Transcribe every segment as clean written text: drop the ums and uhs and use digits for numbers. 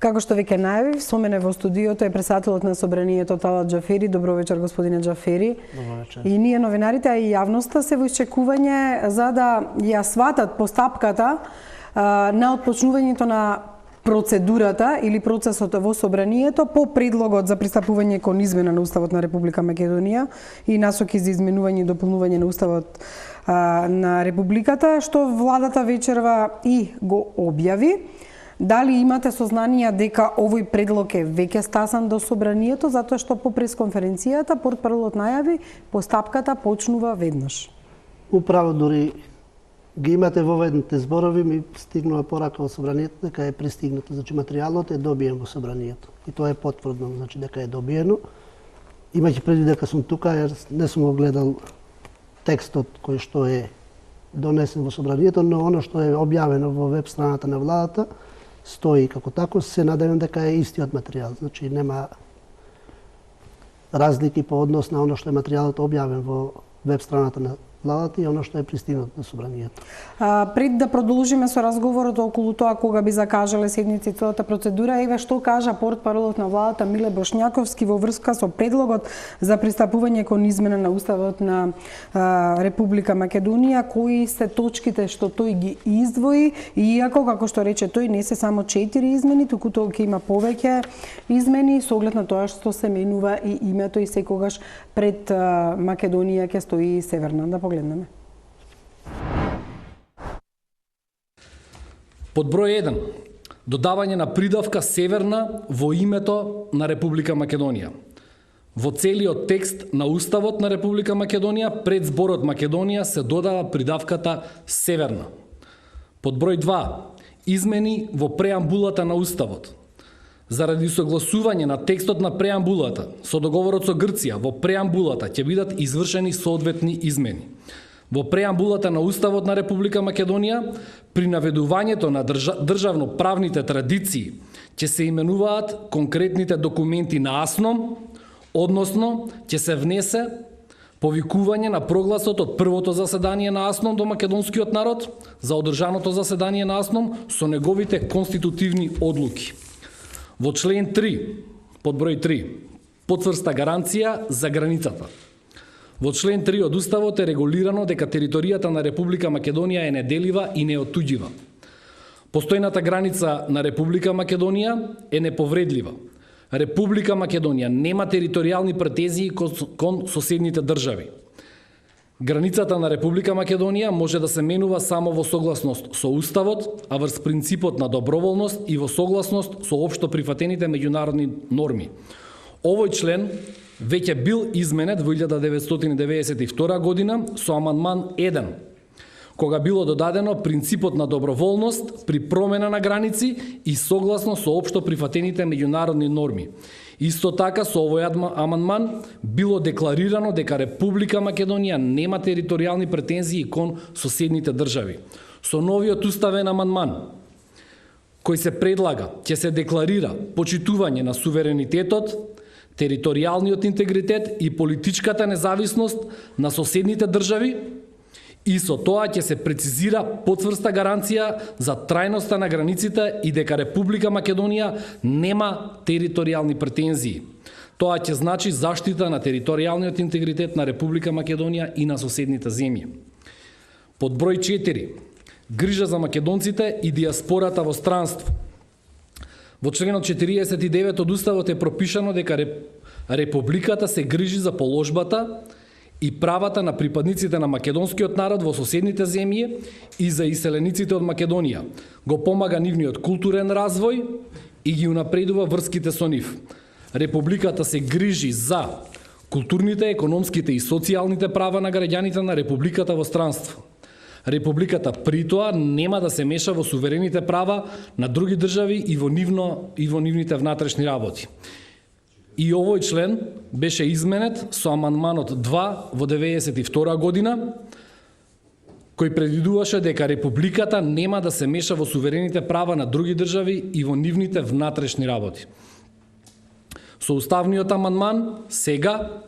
Како што веќе најавив, со мене во студиото е председателот на собранието Талат Џафери. Добро вечер, господине Џафери. Добро вечер. И ние новинарите, а и јавноста се во исчекување за да ја сватат постапката на отпочнувањето на процедурата или процесот во собранието по предлогот за пристапување кон измена на Уставот на Република Македонија и насоки за изменување и дополнување на Уставот на Републиката, што владата вечерва и го објави. Дали имате сознанија дека овој предлог е веќе стасан до собранието, затоа што по пресконференцијата портпаролот најави постапката почнува веднаш? Управо дури ги имате воведните зборови, ми стигнува порака во собранието дека е пристигнато, значи материјалот е добиен во собранието. И тоа е потврдно, значи дека е добиено. Имајќи предвид дека сум тука, јас не сум го гледал текстот кој што е донесен во собранието, но оно што е објавено во веб страната на владата стои како тако. Се надевам дека е истиот материјал, значи нема разлики по однос на оно што е материјалот објавен во веб страната на владата и оно што е пристигнато на собранието. Пред да продолжиме со разговорот околу тоа кога би закажале седници целата процедура, еве што кажа портпаролот на владата Миле Бошњаковски во врска со предлогот за пристапување кон измена на Уставот на Република Македонија, кои се точките што тој ги издвои, иако како што рече тој не се само 4 измени, туку тоа ќе има повеќе измени со оглед на тоа што се менува и името и секогаш пред Македонија ќе стои Северна. Да погледнеме. Под број 1. Додавање на придавка Северна во името на Република Македонија. Во целиот текст на Уставот на Република Македонија пред зборот Македонија се додава придавката Северна. Под број 2. Измени во преамбулата на Уставот. Заради согласување на текстот на преамбулата со договорот со Грција, во преамбулата ќе бидат извршени соодветни измени. Во преамбулата на Уставот на Република Македонија, при наведувањето на државно-правните традиции, ќе се именуваат конкретните документи на АСНОМ, односно ќе се внесе повикување на прогласот од првото заседание на АСНОМ до македонскиот народ за одржаното заседание на АСНОМ со неговите конститутивни одлуки. Во член 3, под број 3, потврста гаранција за границата. Во член 3 од Уставот е регулирано дека територијата на Република Македонија е неделива и неотуѓива. Постојната граница на Република Македонија е неповредлива. Република Македонија нема територијални претензии кон соседните држави. Границата на Република Македонија може да се менува само во согласност со Уставот, а врз принципот на доброволност и во согласност со општо прифатените меѓународни норми. Овој член веќе бил изменет во 1992 година со амандман 1, кога било додадено принципот на доброволност при промена на граници и согласно со општо прифатените меѓународни норми. Исто така со овој амандман било декларирано дека Република Македонија нема територијални претензии кон соседните држави. Со новиот уставен амандман кој се предлага ќе се декларира почитување на суверенитетот, територијалниот интегритет и политичката независност на соседните држави, и со тоа ќе се прецизира потврста гаранција за трајноста на границите и дека Република Македонија нема територијални претензии. Тоа ќе значи заштита на територијалниот интегритет на Република Македонија и на соседните земји. Под број 4. Грижа за македонците и диаспората во странство. Во членот 49 од Уставот е пропишано дека Републиката се грижи за положбата и правата на припадниците на македонскиот народ во соседните земји и за иселениците од Македонија, го помага нивниот културен развој и ги унапредува врските со нив. Републиката се грижи за културните, економските и социјалните права на граѓаните на Републиката во странство. Републиката при тоа нема да се меша во суверените права на други држави и во нивните внатрешни работи. И овој член беше изменет со амандманот 2 во 92 година, кој предвидуваше дека Републиката нема да се меша во суверените права на други држави и во нивните внатрешни работи. Со уставниот амандман сега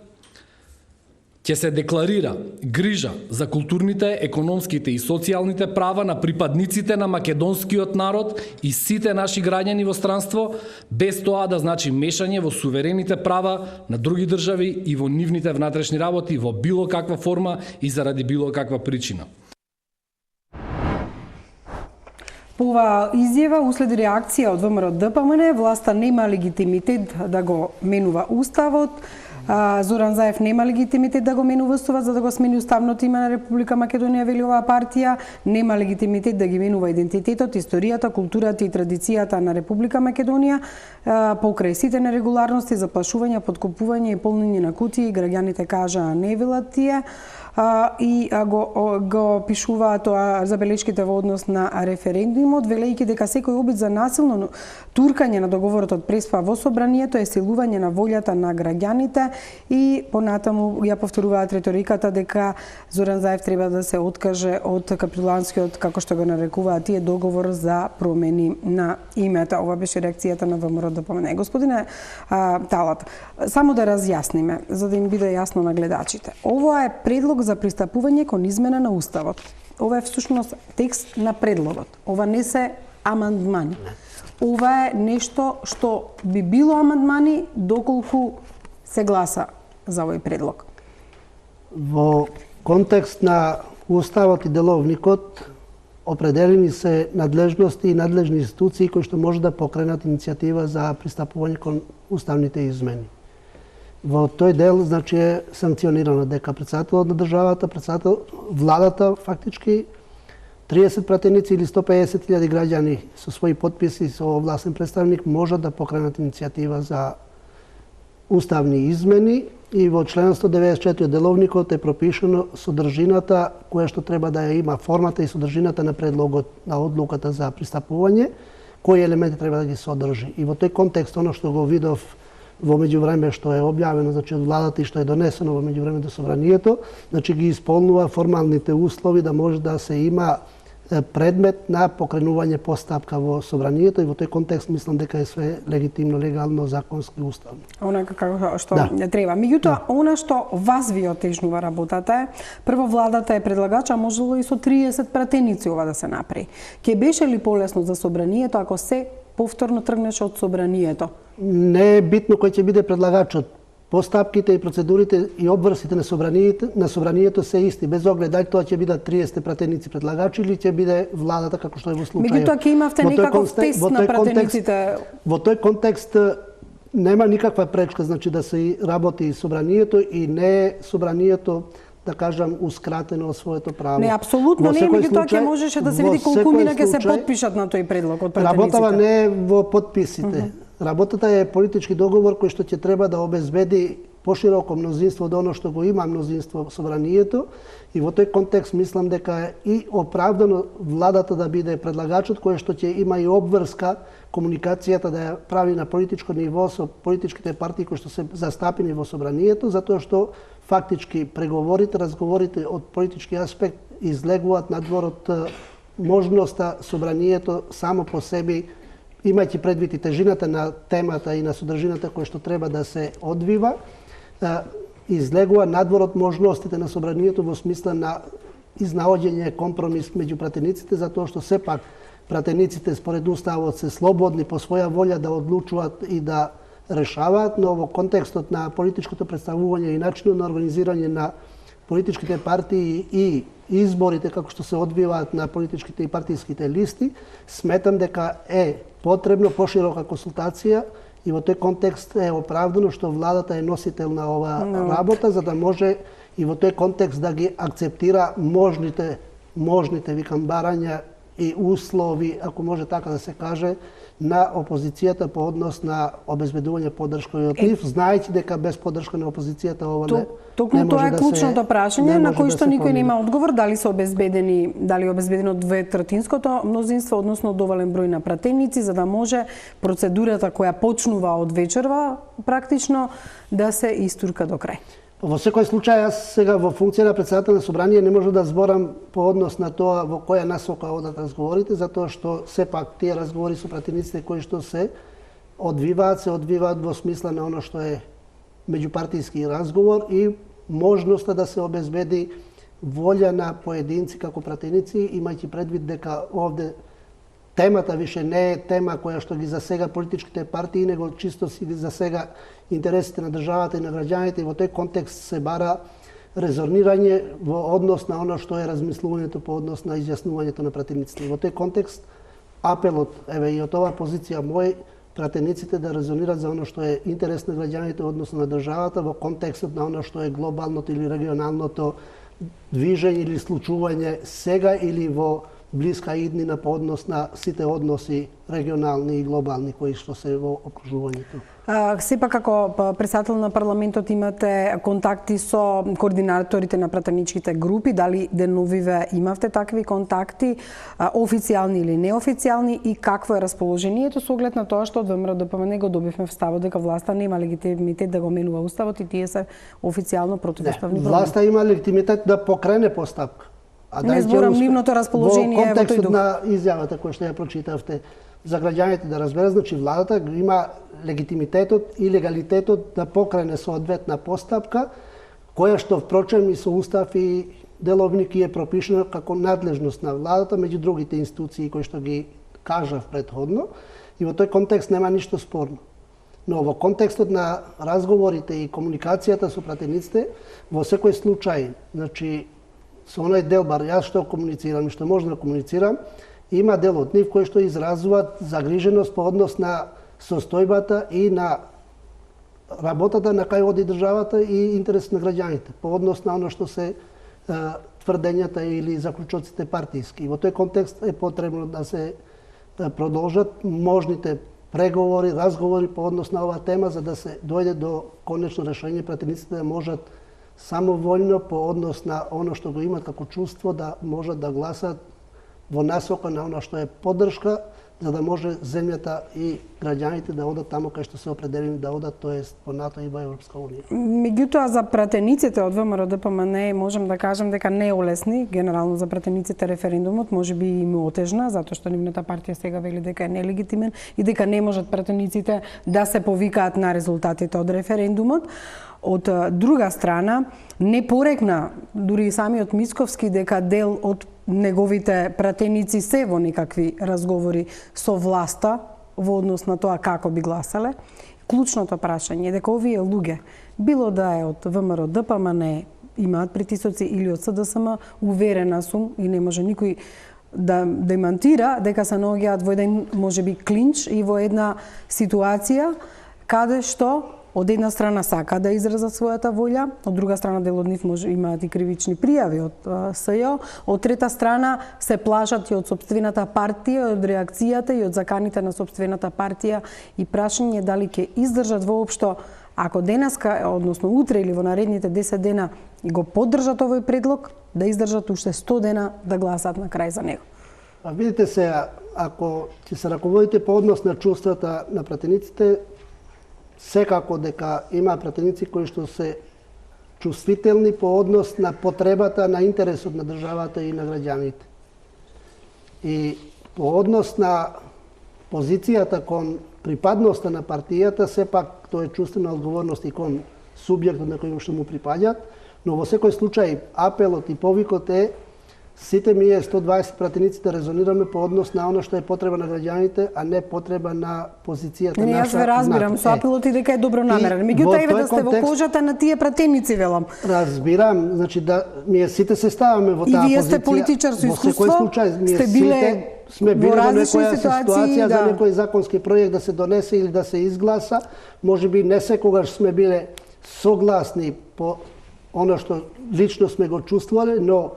ќе се декларира грижа за културните, економските и социјалните права на припадниците на македонскиот народ и сите наши граѓани во странство, без тоа да значи мешање во суверените права на други држави и во нивните внатрешни работи во било каква форма и заради било каква причина. По оваа изјава уследи реакција од ВМРО-ДПМН, власта нема легитимитет да го менува уставот. Зоран Заев нема легитимитет да го менува уставот за да го смени уставното име на Република Македонија, вели оваа партија, нема легитимитет да ги менува идентитетот, историјата, културата и традицијата на Република Македонија покрај сите нерегуларности, заплашување, подкупување и полнење на кутии, граѓаните кажаа не велат тие. И го пишуваат тоа забелешките во однос на референдумот, велејќи дека секој обид за насилно туркање на договорот од Преспа во собранието е силување на волјата на граѓаните и понатаму ја повторуваат риториката дека Зоран Заев треба да се откаже од капитуланскиот, како што го нарекуваат тие, договор за промени на името. Ова беше реакцијата на ВМРО-ДПМН. Господине Талат, само да разјасниме, за да им биде јасно на гледачите. Ова е предлог за пристапување кон измена на уставот. Ова е всушност текст на предлогот. Ова не се амандмани. Ова е нешто што би било амандмани доколку се гласа за овој предлог. Во контекст на уставот и деловникот определени се надлежности и надлежни институции кои што може да покренат иницијатива за пристапување кон уставните измени. Во тој дел, значи, е санкционирано дека председателот на државата, владата, фактички, 30 пратеници или 150.000 граѓани со своји подписи, со властен представник, можат да покренат иницијатива за уставни измени и во член 194 од деловникот е пропишано содржината која што треба да ја има, формата и содржината на предлогот на одлуката за пристапување, кои елементи треба да ги содржи. И во тој контекст, оно што го видов во меѓувреме што е објавено, значи од владата и што е донесено во меѓувреме до собранието, значи ги исполнува формалните услови да може да се има предмет на покренување постапка во собранието и во тој контекст мислам дека е све легитимно, легално, законски, уставно. Онака како што не треба. Меѓутоа, она што вас ви отежнува работата е, прво владата е предлагач, а можело и со 30 пратеници ова да се направи. Ке беше ли полесно за собранието ако се повторно тргнеше од собранието? Не е битно кој ќе биде предлагачот. Постапките и процедурите и обврсите на собранието се исти, без оглед дали тоа ќе бидат 30 пратеници предлагачи или ќе биде владата како што е во случајот. Меѓутоа ќе имавте некаков тест на пратениците. Во тој контекст нема никаква пречка, значи да се работи и собранието и не е собранието, да кажам, ускратено од своето право. Не, апсолутно не, меѓутоа ќе можеше да се види колку мина ќе се потпишат на тој предлог од пратениците. Работава не е во потписите. Работата е политички договор кој што ќе треба да обезбеди пошироко мнозинство од оно што го има мнозинство во собранието и во тој контекст мислам дека е и оправдано владата да биде предлагачот кој што ќе има и обврска комуникацијата да ја прави на политичко ниво со политичките партии кои што се застапени во собранието, затоа што фактички преговорите, разговорите од политички аспект излегуваат надвор од можноста собранието само по себе, имајќи предвид и тежината на темата и на содржината која што треба да се одвива, излегува надвор од можностите на собранието во смисла на изнаоѓање компромис меѓу пратениците, затоа што сепак пратениците според уставот се слободни по своја волја да одлучуваат и да решаваат, но во контекстот на политичкото представување и начинот на организирање на политичките партии и изборите како што се одвиваат на политичките и партиските листи, сметам дека е потребно поширока консултација и во тој контекст е оправдано што владата е носител на ова работа, за да може и во тој контекст да ги акцептира можните викам барања и услови, ако може така да се каже, на опозицијата по однос на обезбедување поддршка од нив, знаејќи дека без поддршка на опозицијата ова не може да се. Токму тоа е клучното прашање на кој што никој нема одговор, дали се обезбедени, дали е обезбедено 2/3 мнозинство, односно доволен број на пратеници за да може процедурата која почнува од вечерва практично да се истурка до крај. Во секој случај, јас сега во функција на председател на собрание не можам да зборам по однос на тоа во која насока одат разговорите, затоа што сепак тие разговори со пратениците кои што се одвиваат во смисла на оно што е меѓупартиски разговор и можноста да се обезбеди волја на поединци како пратеници, имајќи предвид дека овде темата више не е тема која што ги засега политичките партии, него чисто си ги засега интересите на државата и на граѓаните, и во тој контекст се бара резонирање во однос на оно што е размислувањето по однос на изјаснувањето на пратениците. Во тој контекст апелот, еве и од оваа позиција мој, пратениците да резонират за оно што е интерес на граѓаните односно на државата во контекстот на оно што е глобалното или регионалното движење или случување сега или во блиска иднина по однос на сите односи регионални и глобални кои што се во окружувањето. Сепак како председател на парламентот имате контакти со координаторите на пратеничките групи, дали деновиве имавте такви контакти, официјални или неофицијални, и какво е расположението со оглед на тоа што од ВМРО-ДПМН го добивме вставот дека власта нема легитимитет да го менува уставот и тие се официјално противуставни промени? Власта има легитимитет да покрене постапка. Не зборам нивното расположение во контекстот во тој дух. на изјавата која што ја прочитавте, за граѓаните да разберат, значи владата има легитимитетот и легалитетот да покрене соодветна постапка, која што впрочем и со устав и деловник е пропишена како надлежност на владата меѓу другите институции кои што ги кажав претходно, и во тој контекст нема ништо спорно. Но во контекстот на разговорите и комуникацијата со пратениците, во секој случај, значи со оној дел, бар јас што комуницирам и што можам да комуницирам, има дел од нив кои што изразуваат загриженост по однос на состојбата и на работата на кај оди државата и интерес на граѓаните, по однос на оно што се тврдењата или заклучоците партиски. И во тој контекст е потребно да се продолжат можните преговори, разговори по однос на оваа тема, за да се дојде до конечно решение, пратениците да можат самоволно по однос на оно што го имат како чувство да можат да гласат во насока на оно што е поддршка, за да може земјата и граѓаните да одат таму кај што се определени да одат, тоест во НАТО и во Европска унија. Меѓутоа за пратениците од ВМРО-ДПМН можам да кажам дека не е улесни, генерално за пратениците референдумот можеби и им отежна, затоа што нивната партија сега вели дека е нелегитимен и дека не можат пратениците да се повикаат на резултатите од референдумот. Од друга страна, не порекна дури и самиот Мицковски дека дел од неговите пратеници се во некакви разговори со власта во однос на тоа како би гласале. Клучното прашање е дека овие луѓе, било да е од ВМРО-ДПМН, имаат притисоци или од СДСМ, уверена сум и не може никој да демантира дека се наоѓаат во еден можеби клинч и во една ситуација каде што од една страна сака да изразат својата волја, од друга страна дел од нив може имаат и кривични пријави од СЈО, од трета страна се плашат и од сопствената партија, од реакцијата и од заканите на сопствената партија, и прашање дали ќе издржат воопшто, ако денеска, односно утре или во наредните 10 дена го поддржат овој предлог, да издржат уште 100 дена да гласат на крај за него. А видите се, ако ќе се раководите по однос на чувствата на пратениците, секако дека има пратеници кои што се чувствителни по однос на потребата на интересот на државата и на граѓаните. И по однос на позицијата кон припадноста на партијата, сепак тоа е чувствена одговорност и кон субјектот на кој што му припаѓаат, но во секој случај апелот и повикот е сите ние 120 пратеници да резонираме по однос на оно што е потреба на граѓаните, а не потреба на позицијата наша. Јас ве разбирам со апелот и дека е добронамерен. Меѓутоа еве да сте во кожата на тие пратеници, велам. Разбирам, значи да ние сите се ставаме во таа позиција. И вие сте политичар со искуство. Во секој случај ние сите сме били во некоја ситуација за некој законски проект да се донесе или да се изгласа. Можеби не секогаш сме биле согласни по оно што лично сме го чувствувале, но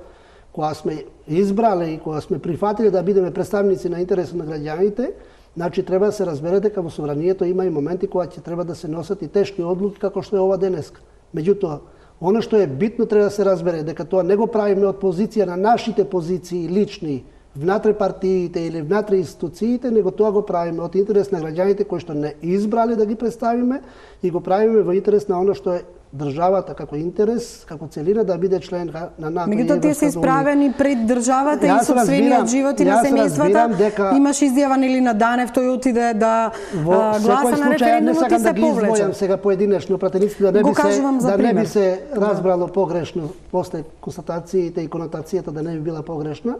кога сме избрале и кога сме прифатиле да бидеме представници на интересот на граѓаните, значи треба да се разбере дека во собранието има и моменти кога ќе треба да се носат и тешки одлуки како што е ова денеска. Меѓутоа, оно што е битно треба да се разбере дека тоа не го правиме од позиција на нашите позиции лични внатре партиите или внатре институциите, него тоа го правиме од интерес на граѓаните кои што не избрале да ги представиме и го правиме во интерес на оно што е државата како интерес, како целина да биде член на НАТО. Меѓутоа тие се исправени пред државата и сопствениот живот и на семејствата. Имаш изјава нели на Данев, тој отиде да гласа на референдумот и се повлече. Не сакам сега поединечно пратениците да не би се разбрало погрешно после констатациите и конотацијата да не би била погрешна.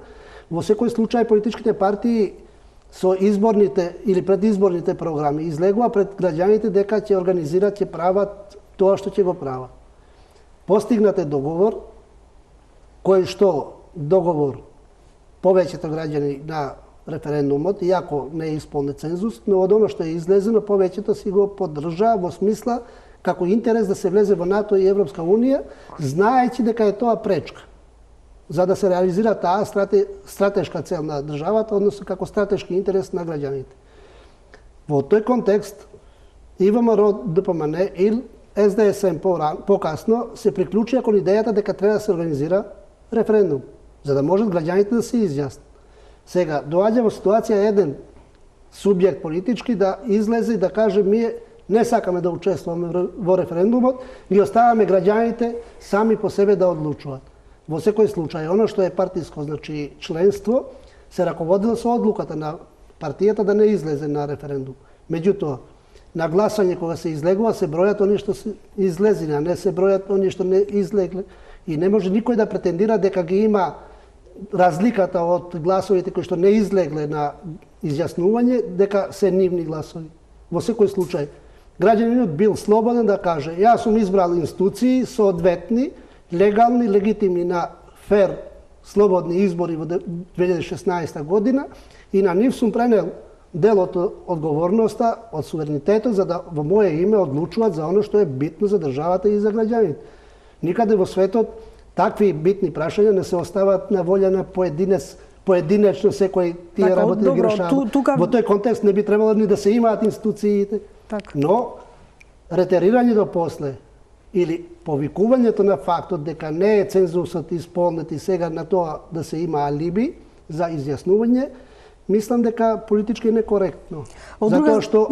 Во секој случај политичките партии со изборните или предизборните програми излегува пред граѓаните дека ќе организираат, ќе прават тоа што ќе го прават. Постигнат е договор, кој што договор повеќето граѓани на референдумот, иако не е исполнет цензус, но од оно што е излезено, повеќето си го поддржаа во смисла како интерес да се влезе во НАТО и Европска Унија, знаејќи дека е тоа пречка за да се реализира таа стратешка цел на државата, односно како стратешки интерес на граѓаните. Во тој контекст, ВМРО, ДПМН и СДСМ покасно се приклучија кон идејата дека треба да се организира референдум, за да можат граѓаните да се изјаснат. Сега, доаѓа во ситуација еден субјект политички да излезе и да каже ние не сакаме да учествуваме во референдумот, ги оставаме граѓаните сами по себе да одлучуваат. Во секој случај, оно што е партиско, значи членство, се раководило со одлуката на партијата да не излезе на референдум. Меѓутоа, на гласање кога се излегува, се бројат они што се излезени, а не се бројат они што не излегле. И не може никој да претендира дека ги има разликата од гласовите кои што не излегле на изјаснување, дека се нивни гласови. Во секој случај, граѓанинот бил слободен да каже јас сум избрал институции соодветни, легални, легитимни на фер, слободни избори во 2016 година и на нив сум пренел делот од одговорноста, од суверенитетот, за да во моје име одлучуваат за оно што е битно за државата и за граѓаните. Никаде во светот такви битни прашања не се остават на волја на поединечно секој тие работи да ги решава. Во тој контекст не би требало ни да се имаат институциите, но ретерирањето после или повикувањето на фактот дека не е цензусот исполнет и сега на тоа да се има алиби за изјаснување, мислам дека политички е некоректно. Затоа што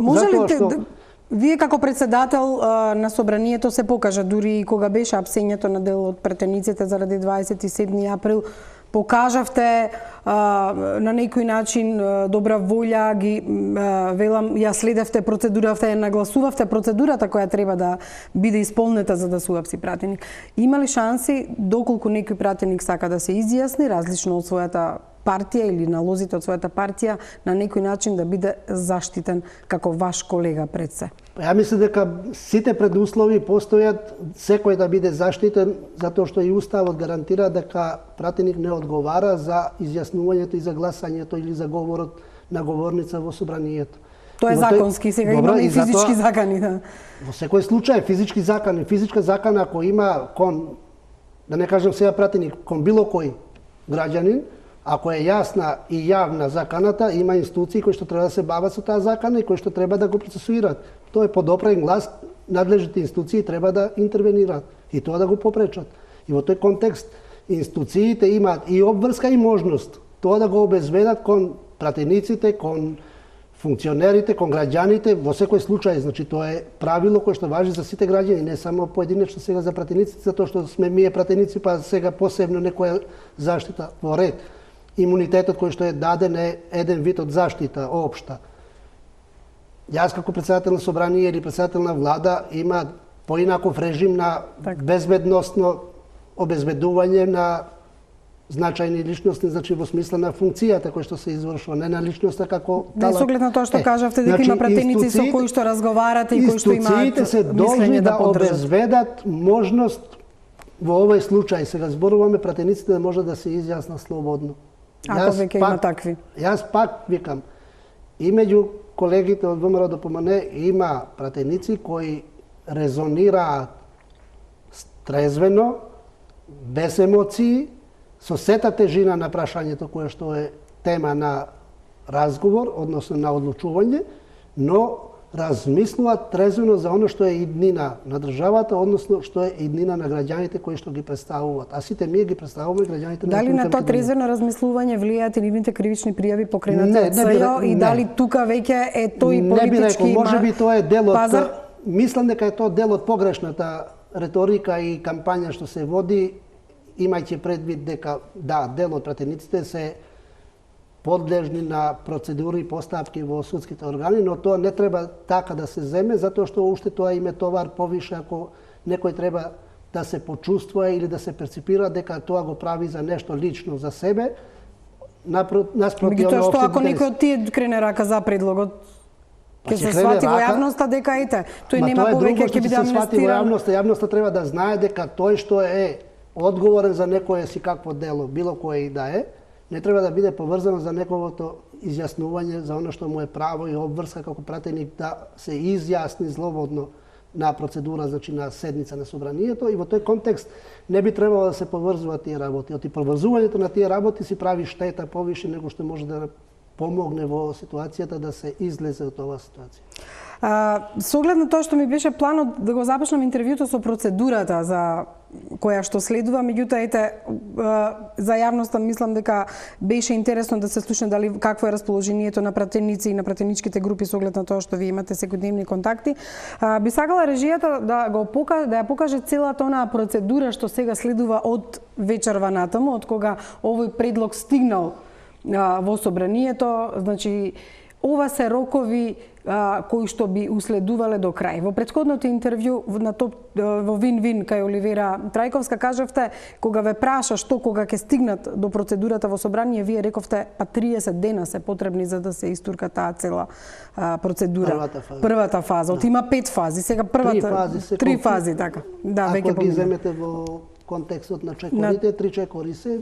вие како председател на собранието се покажа дури и кога беше апсењето на дел од претениците заради 27 април, покажавте на некој начин добра волја, ги велам, ја следевте процедурата, ја нагласувавте процедурата која треба да биде исполнета за да се уапси пратеник. Има ли шанси доколку некој пратеник сака да се изјасни различно од својата партија или налозите од својата партија на некој начин да биде заштитен како ваш колега пред се? Ја мислам дека сите предуслови постојат секој да биде заштитен, затоа што и Уставот гарантира дека пратеник не одговара за изјаснувањето и за гласањето или за говорот на говорница во собранието. Тоа е законски, сега има и физички закани. Да. Во секој случај физички закани, физичка закана ако има кон, да не кажам сега пратеник, кон било кој граѓанин, ако е јасна и јавна заканата, има институции кои што треба да се бават со таа закана и кои што треба да го процесуираат. Тоа е подопрен глас, надлежните институции треба да интервенираат и тоа да го попречат. И во тој контекст институциите имаат и обврска и можност тоа да го обезбедат кон пратениците, кон функционерите, кон граѓаните, во секој случај, значи тоа е правило кое што важи за сите граѓани, не само поединечно сега за пратениците, затоа што сме ние пратеници, па сега посебно некоја заштита во ред. Имунитетот кој што е даден е еден вид од заштита општа. Јас како председател на собрание или председател на влада има поинаков режим на безбедносно обезбедување на значајни личности, значи во смисла на функцијата која што се извршува, не на личноста како тала. Со оглед на тоа што кажавте дека има пратеници со кои што разговарате и кои што имаат институциите се должни да обезбедат можност во овој случај, сега зборуваме пратениците да може да се изјасна слободно. Ако веќе има такви. Јас пак викам, и меѓу колегите од ВМРО ДПМН има пратеници кои резонираат трезвено, без емоции, со сета тежина на прашањето кое што е тема на разговор, односно на одлучување, но размислуваат трезвено за оно што е иднина на државата, односно што е иднина на граѓаните кои што ги представуваат. А сите ние ги представуваме граѓаните на Дали на тоа трезвено размислување влијаат и нивните кривични пријави покренати од СЈО и дали тука веќе е тој политички може би тоа е дел од мислам дека е тоа дел од погрешната реторика и кампања што се води, имајќи предвид дека дел од пратениците се подлежни на процедури и постапки во судските органи, но тоа не треба така да се земе, затоа што уште тоа им е товар повише ако некој треба да се почувствува или да се перципира дека тоа го прави за нешто лично за себе, наспроти Меѓутоа што ако некој од тие крене рака за предлогот, ќе се свати во јавноста дека ете, тој нема повеќе ќе биде амнестиран. Јавноста треба да знае дека тој што е одговорен за некое си какво дело, било кое и да е, не треба да биде поврзано за неговото изјаснување за оно што му е право и обврска како пратеник да се изјасни слободно на процедура, значи на седница на собранието, и во тој контекст не би требало да се поврзуваат тие работи. Оти поврзувањето на тие работи си прави штета повише него што може да помогне во ситуацијата да се излезе од оваа ситуација. Со оглед на тоа што ми беше планот да го започнам интервјуто со процедурата за која што следува, меѓутоа ете за јавноста мислам дека беше интересно да се слушне дали какво е расположението на пратеници и на пратеничките групи со оглед на тоа што ви имате секојдневни контакти. Би сакала режијата да ја покаже целата онаа процедура што сега следува од вечерва натаму, од кога овој предлог стигнал во собранието, значи ова се рокови кои што би уследувале до крај. Во претходното интервју во Вин-Вин кај Оливера Трајковска кажавте, кога ве праша што кога ќе стигнат до процедурата во собрание, вие рековте 30 дена се потребни за да се истурка таа цела процедура. Првата фаза. Од има 5 фази, сега првата 3 фази така. Да, веќе ако ги земете во контекстот на чекорите, 3 чекори се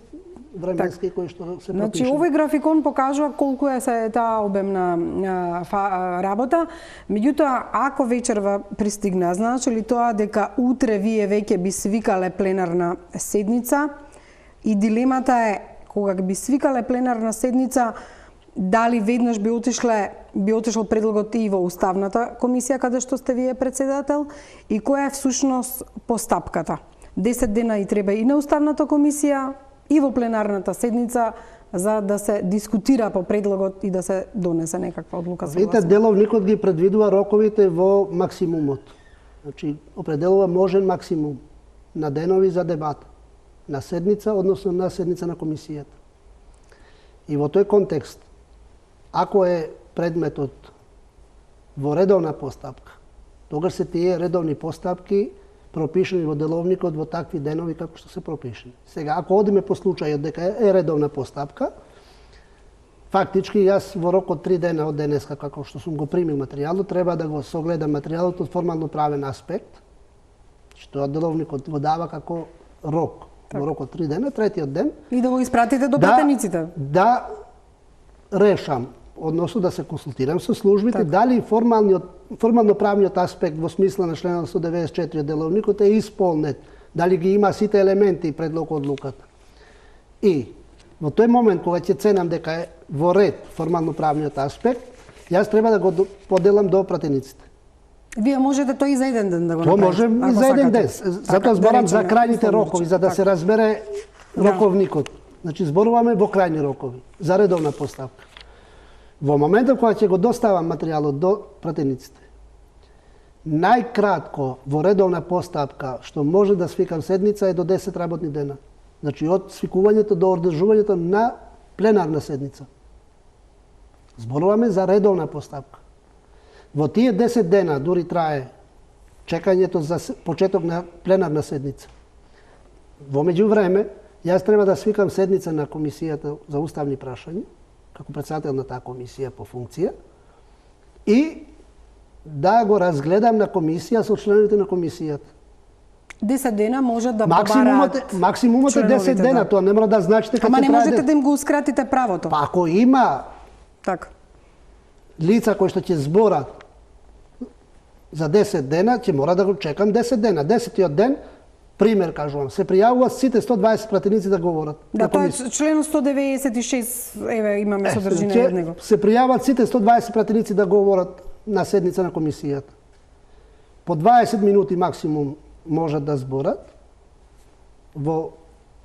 временски кои што се пропишани. Значи, овој графикон покажува колку е таа обемна работа. Меѓутоа, ако вечерва пристигна, значи ли тоа дека утре вие веќе би свикале пленарна седница и дилемата е кога би свикале пленарна седница, дали веднаш би отишол предлогот и во Уставната комисија каде што сте вие председател и која е всушност постапката? 10 дена и треба и на Уставната комисија и во пленарната седница за да се дискутира по предлогот и да се донесе некаква одлука. Видите, деловникот ги предвидува роковите во максимумот. Значи, определува можен максимум на денови за дебата, на седница, односно на седница на комисијата. И во тој контекст, ако е предметот во редовна постапка, тогаш се тие редовни постапки пропишани во деловникот во такви денови како што се пропишани. Сега, ако одиме по случајот дека е редовна постапка, фактички јас во рок од 3 дена од денеска, како што сум го примил материјалот, треба да го согледам материјалот од формално правен аспект, што деловникот го дава како рок, во рок од 3 дена, третиот ден. И да го испратите до пратениците. Да решам, односно да се консултирам со службите, дали формално правниот аспект во смисла на членот 194 од деловникот е исполнет, дали ги има сите елементи предлог одлуката. И во тој момент кога ќе ценам дека е во ред формално правниот аспект, јас треба да го поделам до пратениците. Вие можете тој и за еден ден да го направите. Тоа може и за еден ден. Затоа зборам за крајните рокови, за да се разбере роковникот. Значи зборуваме во крајни рокови за редовна поставка. Во моментот кога ќе го доставам материјалот до пратениците, најкратко во редовна постапка што може да свикам седница е до 10 работни дена. Значи од свикувањето до одржувањето на пленарна седница. Зборуваме за редовна постапка. Во тие 10 дена дури трае чекањето за почеток на пленарна седница. Во меѓувреме, јас треба да свикам седница на комисијата за уставни прашања, како председател на таа комисија по функција, и да го разгледам на комисија со членовите на комисијата. 10 дена може да побараат. Максимумот е 10 дена, тоа не мора да значи дека Ама не можете да им гоускратите правото. Па ако има така лица кои што ќе зборат за 10 дена, ќе мора да го чекам 10 дена. 10-тиот ден, пример кажувам, се пријавуваат сите 120 пратеници да говорат. Да, тоа е член 196, еве имаме содржина од него. Се пријавуваат сите 120 пратеници да говорат на седница на комисијата. По 20 минути максимум можат да зборат во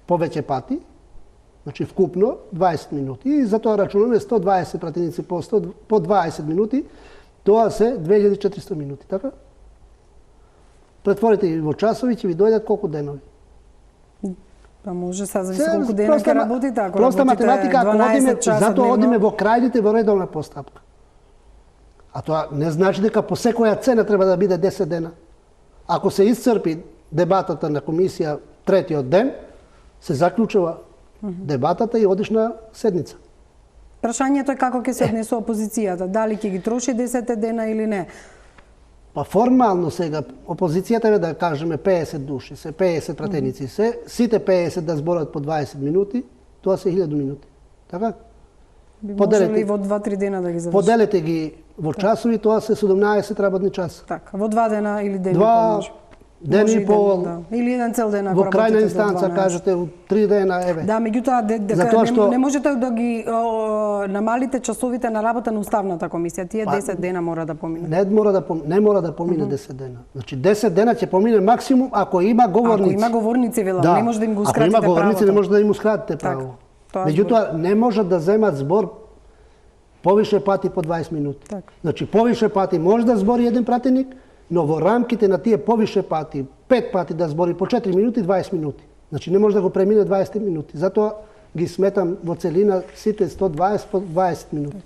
повеќе пати, значи вкупно 20 минути. И затоа рачунаме 120 пратеници по 20 минути, тоа се 2400 минути, така? Претворите ги во часови, ќе ви дојдат колку денови. Па може сега зависи колку дена ќе работите, ако проста работите математика, ако 12 одиме, часа затоа дневно. одиме во крајните во редовна постапка. А тоа не значи дека по секоја цена треба да биде 10 дена. Ако се исцрпи дебатата на комисија третиот ден, се заклучува дебатата и одиш на седница. Прашањето е како ќе се однесува опозицијата, дали ќе ги троши 10 дена или не. Па формално сега опозицијата е да кажеме 50 души, се 50 пратеници, се сите 50 да зборат по 20 минути, тоа се 1000 минути. Така? Би Поделете- можело и во 2-3 дена да ги заврши. Поделете ги во часови, тоа се 17 работни часа. Така, во 2 дена или ден и Два пол може. ден Може и пол. да. Или еден цел ден ако Во крајна работите до инстанца 12. кажете у 3 дена, еве. Да, меѓутоа Затоа што- не можете да ги намалите часовите на работа на уставната комисија. Тие 10 дена мора да поминат. Не мора да помине 10 дена. Значи 10 дена ќе помине максимум ако има говорници. Ако има говорници, велам, не може да им го Ако ускратите има говорници, правото. не може да им ускратите Така, право. тоа Меѓутоа, не може да земат збор повише пати по 20 минути. Така. Значи, повише пати може да збори еден пратеник, но во рамките на тие повише пати, 5 пати да збори по 4 минути, 20 минути. Значи, не може да го премине 20 минути. Затоа ги сметам во целина сите 120 по 20 минути.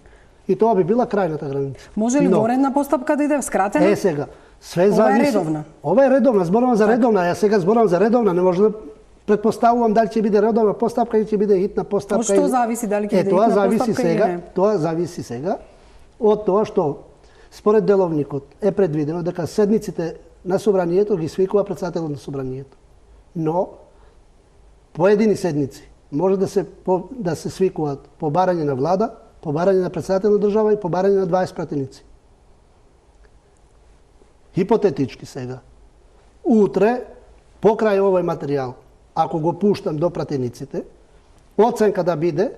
И тоа би била крајната граница. Може ли Но- воредна постапка да иде скратена? сега, све Ова е зависи. редовна. Ова е редовна, зборувам за редовна. Јас сега зборувам за редовна, не може да претпоставувам дали ќе биде редовна постапка или ќе биде хитна постапка. Од што зависи, дали ќе биде тоа хитна зависи постапка или сега, не? Тоа зависи сега од тоа што според деловникот е предвидено дека седниците на собранието ги свикува претседателот на собранието. Но поедини седници може да се свикуваат по барање на влада, по барање на претседател на држава и по барање на 20 пратеници. Хипотетички сега. Утре, покрај овој материјал, ако го пуштам до пратениците, оценка да биде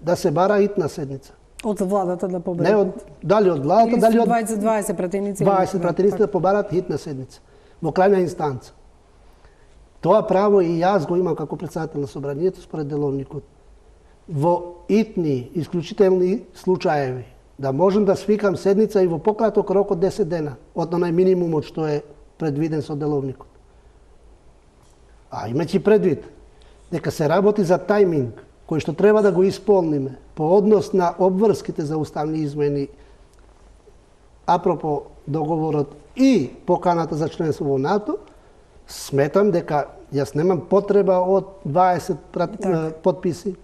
да се бара итна седница. Од владата да победи. Не од, дали од владата, Или дали од 20 пратеници. 20 пратеници да побарат хитна седница. Во крајна инстанца. Тоа право и јас го имам како претседател на собранието според деловникот. Во итни, исклучителни случаеви, да можам да свикам седница и во пократок рок од 10 дена, од онај минимумот што е предвиден со деловникот. А имајќи предвид дека се работи за тајминг, кој што треба да го исполниме по однос на обврските за уставни измени, апропо договорот и поканата за членство во НАТО, сметам дека јас немам потреба од 20 подписи.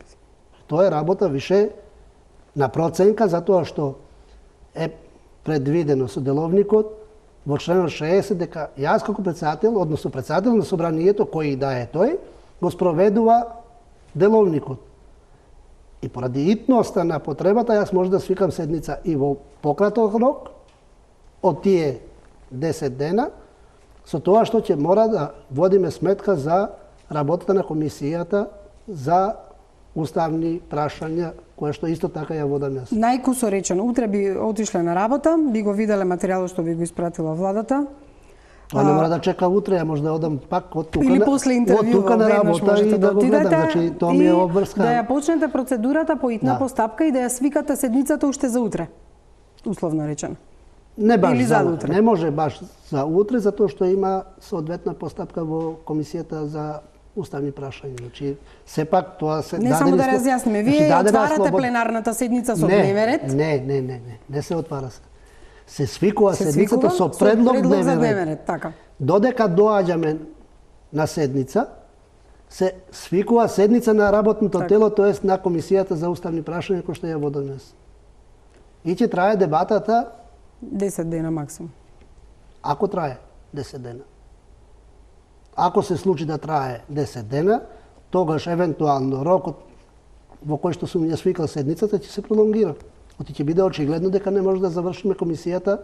Тоа е работа више на проценка, затоа што е предвидено со деловникот во членот 60 дека јас како претседател, односно претседател на собранието, кој и да е тој, го спроведува деловникот. И поради итноста на потребата, јас може да свикам седница и во пократок рок од тие 10 дена, со тоа што ќе мора да водиме сметка за работата на комисијата за уставни прашања, кое што исто така ја водам јас. Најкусо речено, утре би отишле на работа, би го виделе материјалот што би го испратила владата. Тоа не мора да чека утре, ја може да одам пак од тука Или на, после од интервју, тука на веднаш работа можете и да го гледам. отидете Значи, тоа ми е и обврска. да ја почнете процедурата по итна Да. постапка и да ја свикате седницата уште за утре. Условно речено. Не баш Или за за утре. утре. Не може баш за утре, затоа што има соодветна постапка во комисијата за уставни прашања. Значи, сепак тоа се Не само да дадени разјасниме, значи, вие дадена отварате слобода. пленарната седница со Не, дневен ред. Не се отвара се. Се свикува Се седницата свикува со предлог за дневен дневен ред. ред, така. Додека доаѓаме на седница, се свикува седница на работното Така. тело, тоест на комисијата за уставни прашања кој што ја водам јас. И ќе трае дебатата 10 дена максимум. ако трае 10 дена. Ако се случи да трае 10 дена, тогаш евентуално рокот во кој што сум ја свикал седницата ќе се пролонгира. Оти ќе биде очигледно дека не може да завршиме комисијата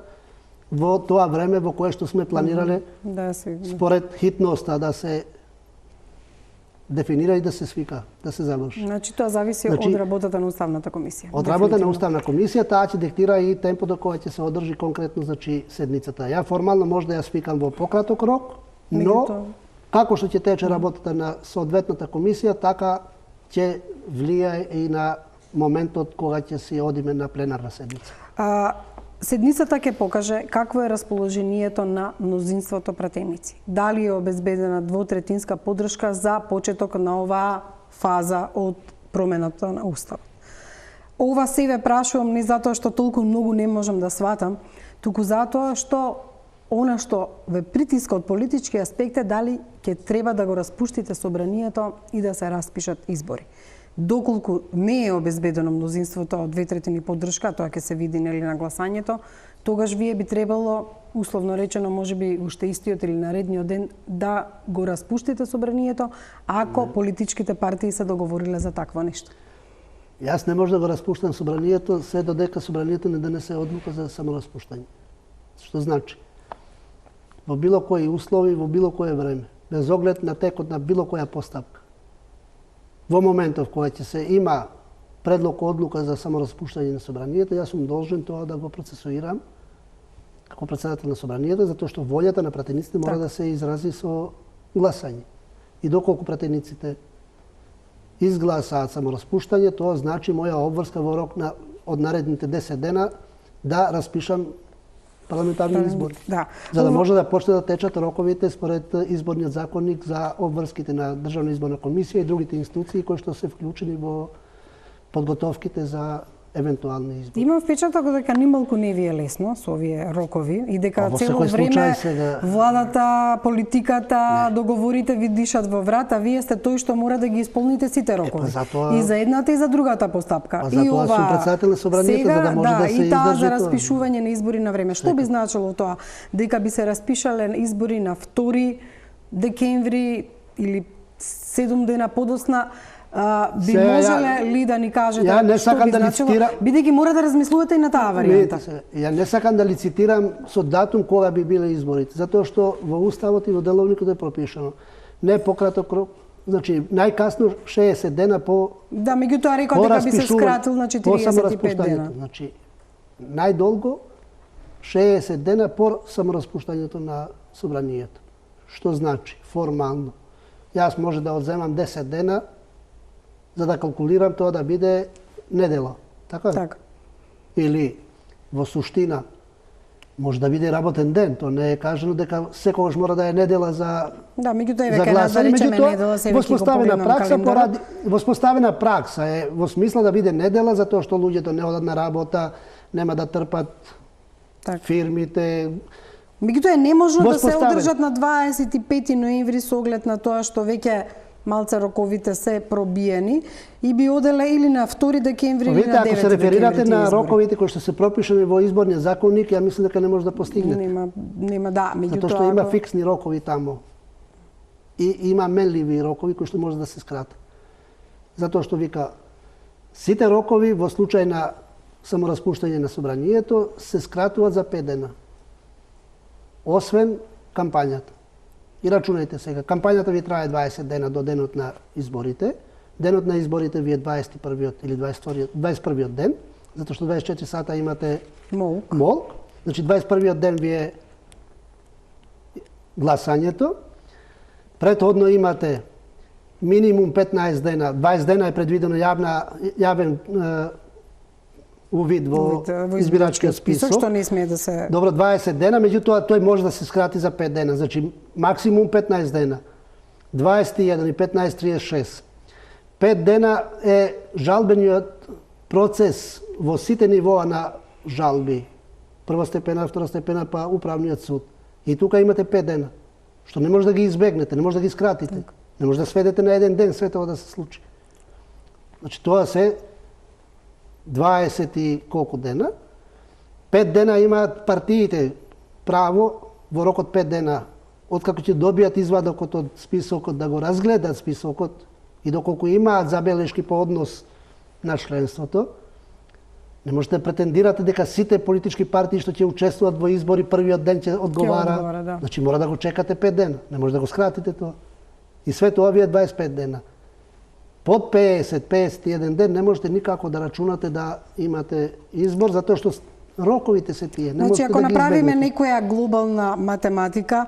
во тоа време во кое што сме планирале Да се според хитноста да се дефинира и да се свика, да се заврши. Значи тоа зависи Значи, од работата на уставната комисија. Од работа на Дефинитивно. уставна комисија, таа ќе диктира и темпото кога ќе се одржи конкретно значи седницата. Ја формално може да ја свикам во пократок рок, но Меѓутоа- како што ќе тече работата на соодветната комисија, така ќе влијае и на моментот кога ќе си одиме на пленарна седница. седмицата ќе покаже какво е расположението на мнозинството пратеници. Дали е обезбедена двотретинска поддршка за почеток на оваа фаза од промената на Уставот. Ова се ве прашувам не затоа што толку многу не можам да сватам, туку затоа што она што ве притиска од политички аспект е дали ќе треба да го распуштите собранието и да се распишат избори. Доколку не е обезбедено мнозинството од 2/3 поддршка, тоа ќе се види нели на гласањето, тогаш вие би требало, условно речено, можеби уште истиот или наредниот ден, да го распуштите собранието, ако политичките партии се договориле за такво нешто. Јас не можам да го распуштам собранието се додека собранието не донесе одлука за самораспуштање. Што значи? Во било кои услови, во било кое време, без оглед на текот на било која постапка. Во моментов кога ќе се има предлог одлука за самораспуштање на собранието, јас сум должен тоа да го процесуирам како председател на собранието, затоа што волјата на пратениците мора да се изрази со гласање. И доколку пратениците изгласаат самораспуштање, тоа значи моја обврска во рок од наредните 10 дена да распишам парламентарни избори. Да. За да може да почне да течат роковите според изборниот законник за обврските на Државна изборна комисија и другите институции кои што се вклучени во подготовките за евентуални избори. Имам впечаток дека нималку не ви е лесно со овие рокови и дека во цело секој време случај сега владата, политиката, договорите ви дишат во врат, а вие сте тој што мора да ги исполните сите рокови. затоа- И за едната и за другата постапка. Па затоа сум председател на собранието, за да може да се и таа издржи за тоа. распишување на избори на време. Што би значило тоа? Дека би се распишале избори на 2 декември или 7 дена подосна, би Сега, можеле ли да ни кажете ја не што сакам би да значило? лицитирам. Бидејќи мора да размислувате и на таа варијанта. Ја не сакам да лицитирам со датум кога би биле изборите, затоа што во Уставот и во Деловникот е пропишано не пократок рок, значи најкасно 60 дена по Да, меѓутоа рекол дека би се скратил на 45 дена. Значи најдолго 60 дена по самораспуштањето на собранието. Што значи формално? Јас може да одземам 10 дена за да калкулирам тоа да биде недела. Така? Така. Или во суштина може да биде работен ден, тоа не е кажано дека секогаш мора да е недела за Да, меѓутоа е за веќе гласање. да речеме Меѓутоа, недела се веќе го воспоставена погледнам пракса календарот. воспоставена пракса е во смисла да биде недела затоа што луѓето не одат на работа, нема да трпат Така. фирмите. Меѓутоа е неможно да се Воспоставен. одржат на 25 ноември со оглед на тоа што веќе малце роковите се пробиени и би оделе или на 2 декември или Видите, на 9 ако декември. се реферирате тие на избори. роковите кои што се пропишани во изборниот законник, ја мислам дека не може да постигнете. Нема, да, меѓутоа. Затоа што има ако- фиксни рокови таму. И има менливи рокови кои што може да се скратат. Затоа што вика сите рокови во случај на самораспуштање на собранието се скратуваат за 5 дена. Освен кампањата. И рачунајте сега, кампањата ви трае 20 дена до денот на изборите. Денот на изборите ви е 21-иот или 21-иот ден, затоа што 24 сата имате молк. Значи 21-иот ден ви е гласањето. Претходно имате минимум 15 дена, 20 дена е предвидено јавен увид во избирачкиот список. Што не смее да се... Добро, 20 дена, меѓутоа тој може да се скрати за 5 дена. Значи, максимум 15 дена. 21 и 15, 36. 5 дена е жалбениот процес во сите нивоа на жалби. Прва степена, втора степена, па управниот суд. И тука имате 5 дена. Што не може да ги избегнете, не може да ги скратите. Не може да сведете на еден ден све тоа да се случи. Значи, тоа се 20 и колку дена. 5 дена имаат партиите право во рок од 5 дена, откако ќе добијат извадокот од списокот, да го разгледат списокот и доколку имаат забелешки по однос на членството, не можете да претендирате дека сите политички партии што ќе учествуваат во избори првиот ден ќе одговара. Да. Значи мора да го чекате 5 дена, не може да го скратите тоа. И све тоа ви е 25 дена. Под 50-51 ден не можете никако да рачунате да имате избор, затоа што роковите се тие. Не Значи, можете ако да ги направиме избегнете. некоја глобална математика,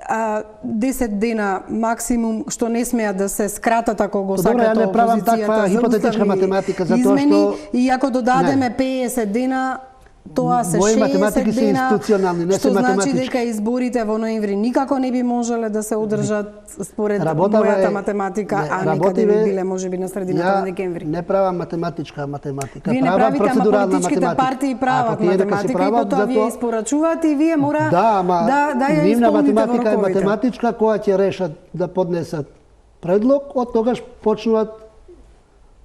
10 дена максимум што не смеат да се скратат ако го Добро, ја сакат не правам опозицијата таква за хипотетичка уставни математика, затоа измени, што- и ако додадеме 50 дена, Тоа се Мои 60 математики се дена, институционални, не се што значи математички. дека изборите во ноември никако не би можеле да се одржат според Работава мојата е- математика, не, а некаде би биле можеби на средината на декември. Не правам математичка математика, Вие не правам правите, ама процедурална политичките математика. партии прават Ако тие дека си математика и прават, потоа вие испорачувате и вие мора ама да ја нивна исполните во математика е роковите. математичка која ќе решат да поднесат предлог, од тогаш почнуваат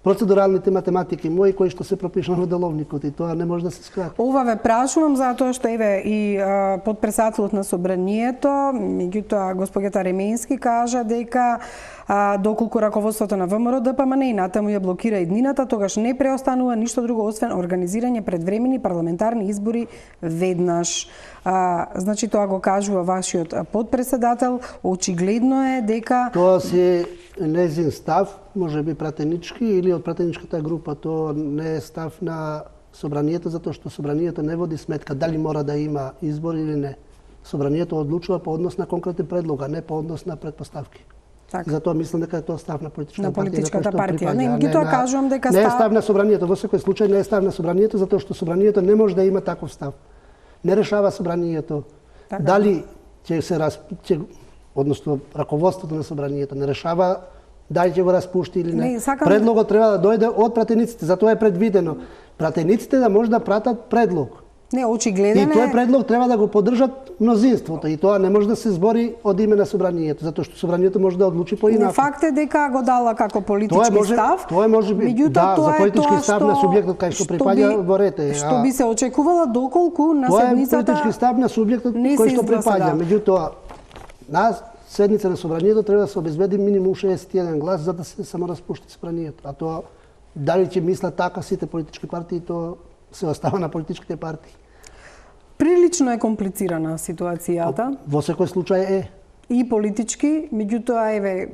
процедуралните математики мои кои што се пропишано во деловникот и тоа не може да се скрати. Ова ве прашувам затоа што еве и потпредседателот на собранието, меѓутоа госпоѓата Ременски кажа дека доколку раководството на ВМРО ДПМН и натаму ја блокира иднината, тогаш не преостанува ништо друго освен организирање предвремени парламентарни избори веднаш. Значи тоа го кажува вашиот потпредседател, очигледно е дека Тоа си незин став, може би пратенички или од пратеничката група, тоа не е став на собранието, затоа што собранието не води сметка дали мора да има избори или не. Собранието одлучува по однос на конкретен предлог, а не по однос на предпоставки. така. Затоа мислам дека е тоа став на политичката На партија. политичката на која што партија. припаѓа, Не, а меѓутоа на- кажувам дека не е став- став на собранието, во секој случај не е став на собранието, затоа што собранието не може да има таков став. Не решава собранието Така. дали ќе се односно раководството на собранието не решава дали ќе го распушти или не. Не, сакам- Предлогот треба да дојде од пратениците, затоа е предвидено пратениците да може да пратат предлог. не И очигледен тој е предлог треба да го поддржат мнозинството и тоа не може да се збори од име на собранието, затоа што собранието може да одлучи Не, поинаку. факт е дека го дала како политички став. Тоа може би, меѓутоа, да, тоа за е политички тоа став што- на субјектот кај што припаѓа во рете. Што би се очекувала доколку на Тоа е седницата политички став на субјектот не кој се што изгласа, припаѓа. да. Меѓутоа, на седница на собранието треба да се обезбеди минимум 61 глас за да се самораспушти собранието. А тоа дали ќе мислат така сите политички партии, тоа се остава на политичките партии. Прилично е комплицирана ситуацијата Во секој случај е. и политички, меѓутоа еве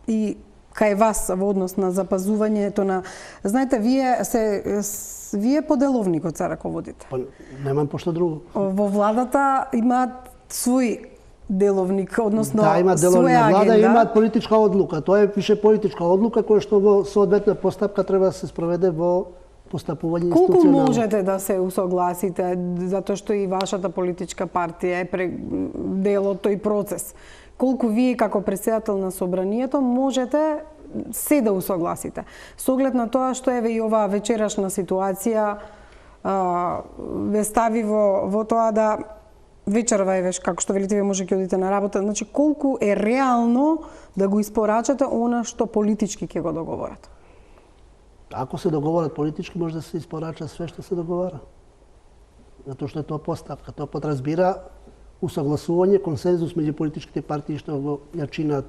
и кај вас во однос на запазувањето на, знаете, вие по деловникот се раководите. Па, немам пошто друго. Во владата имаат свој деловник, односно Да, има деловна своја влада, агенда. имаат политичка одлука. Тоа е пише политичка одлука која што во соодветна постапка треба да се спроведе во постапување Колку институционално. можете да се усогласите, затоа што и вашата политичка партија е дел од тој процес? Колку вие како председател на собранието можете се да усогласите? Со оглед на тоа што еве и оваа вечерашна ситуација ве стави во тоа да вечерва е веш, како што велите, вие може ќе одите на работа. Значи, колку е реално да го испорачате она што политички ќе го договорат? Ако се договорат политички, може да се испорача све што се договара. Затоа што е тоа постапка. Тоа подразбира усогласување, консензус меѓу политичките партии што го ја чинат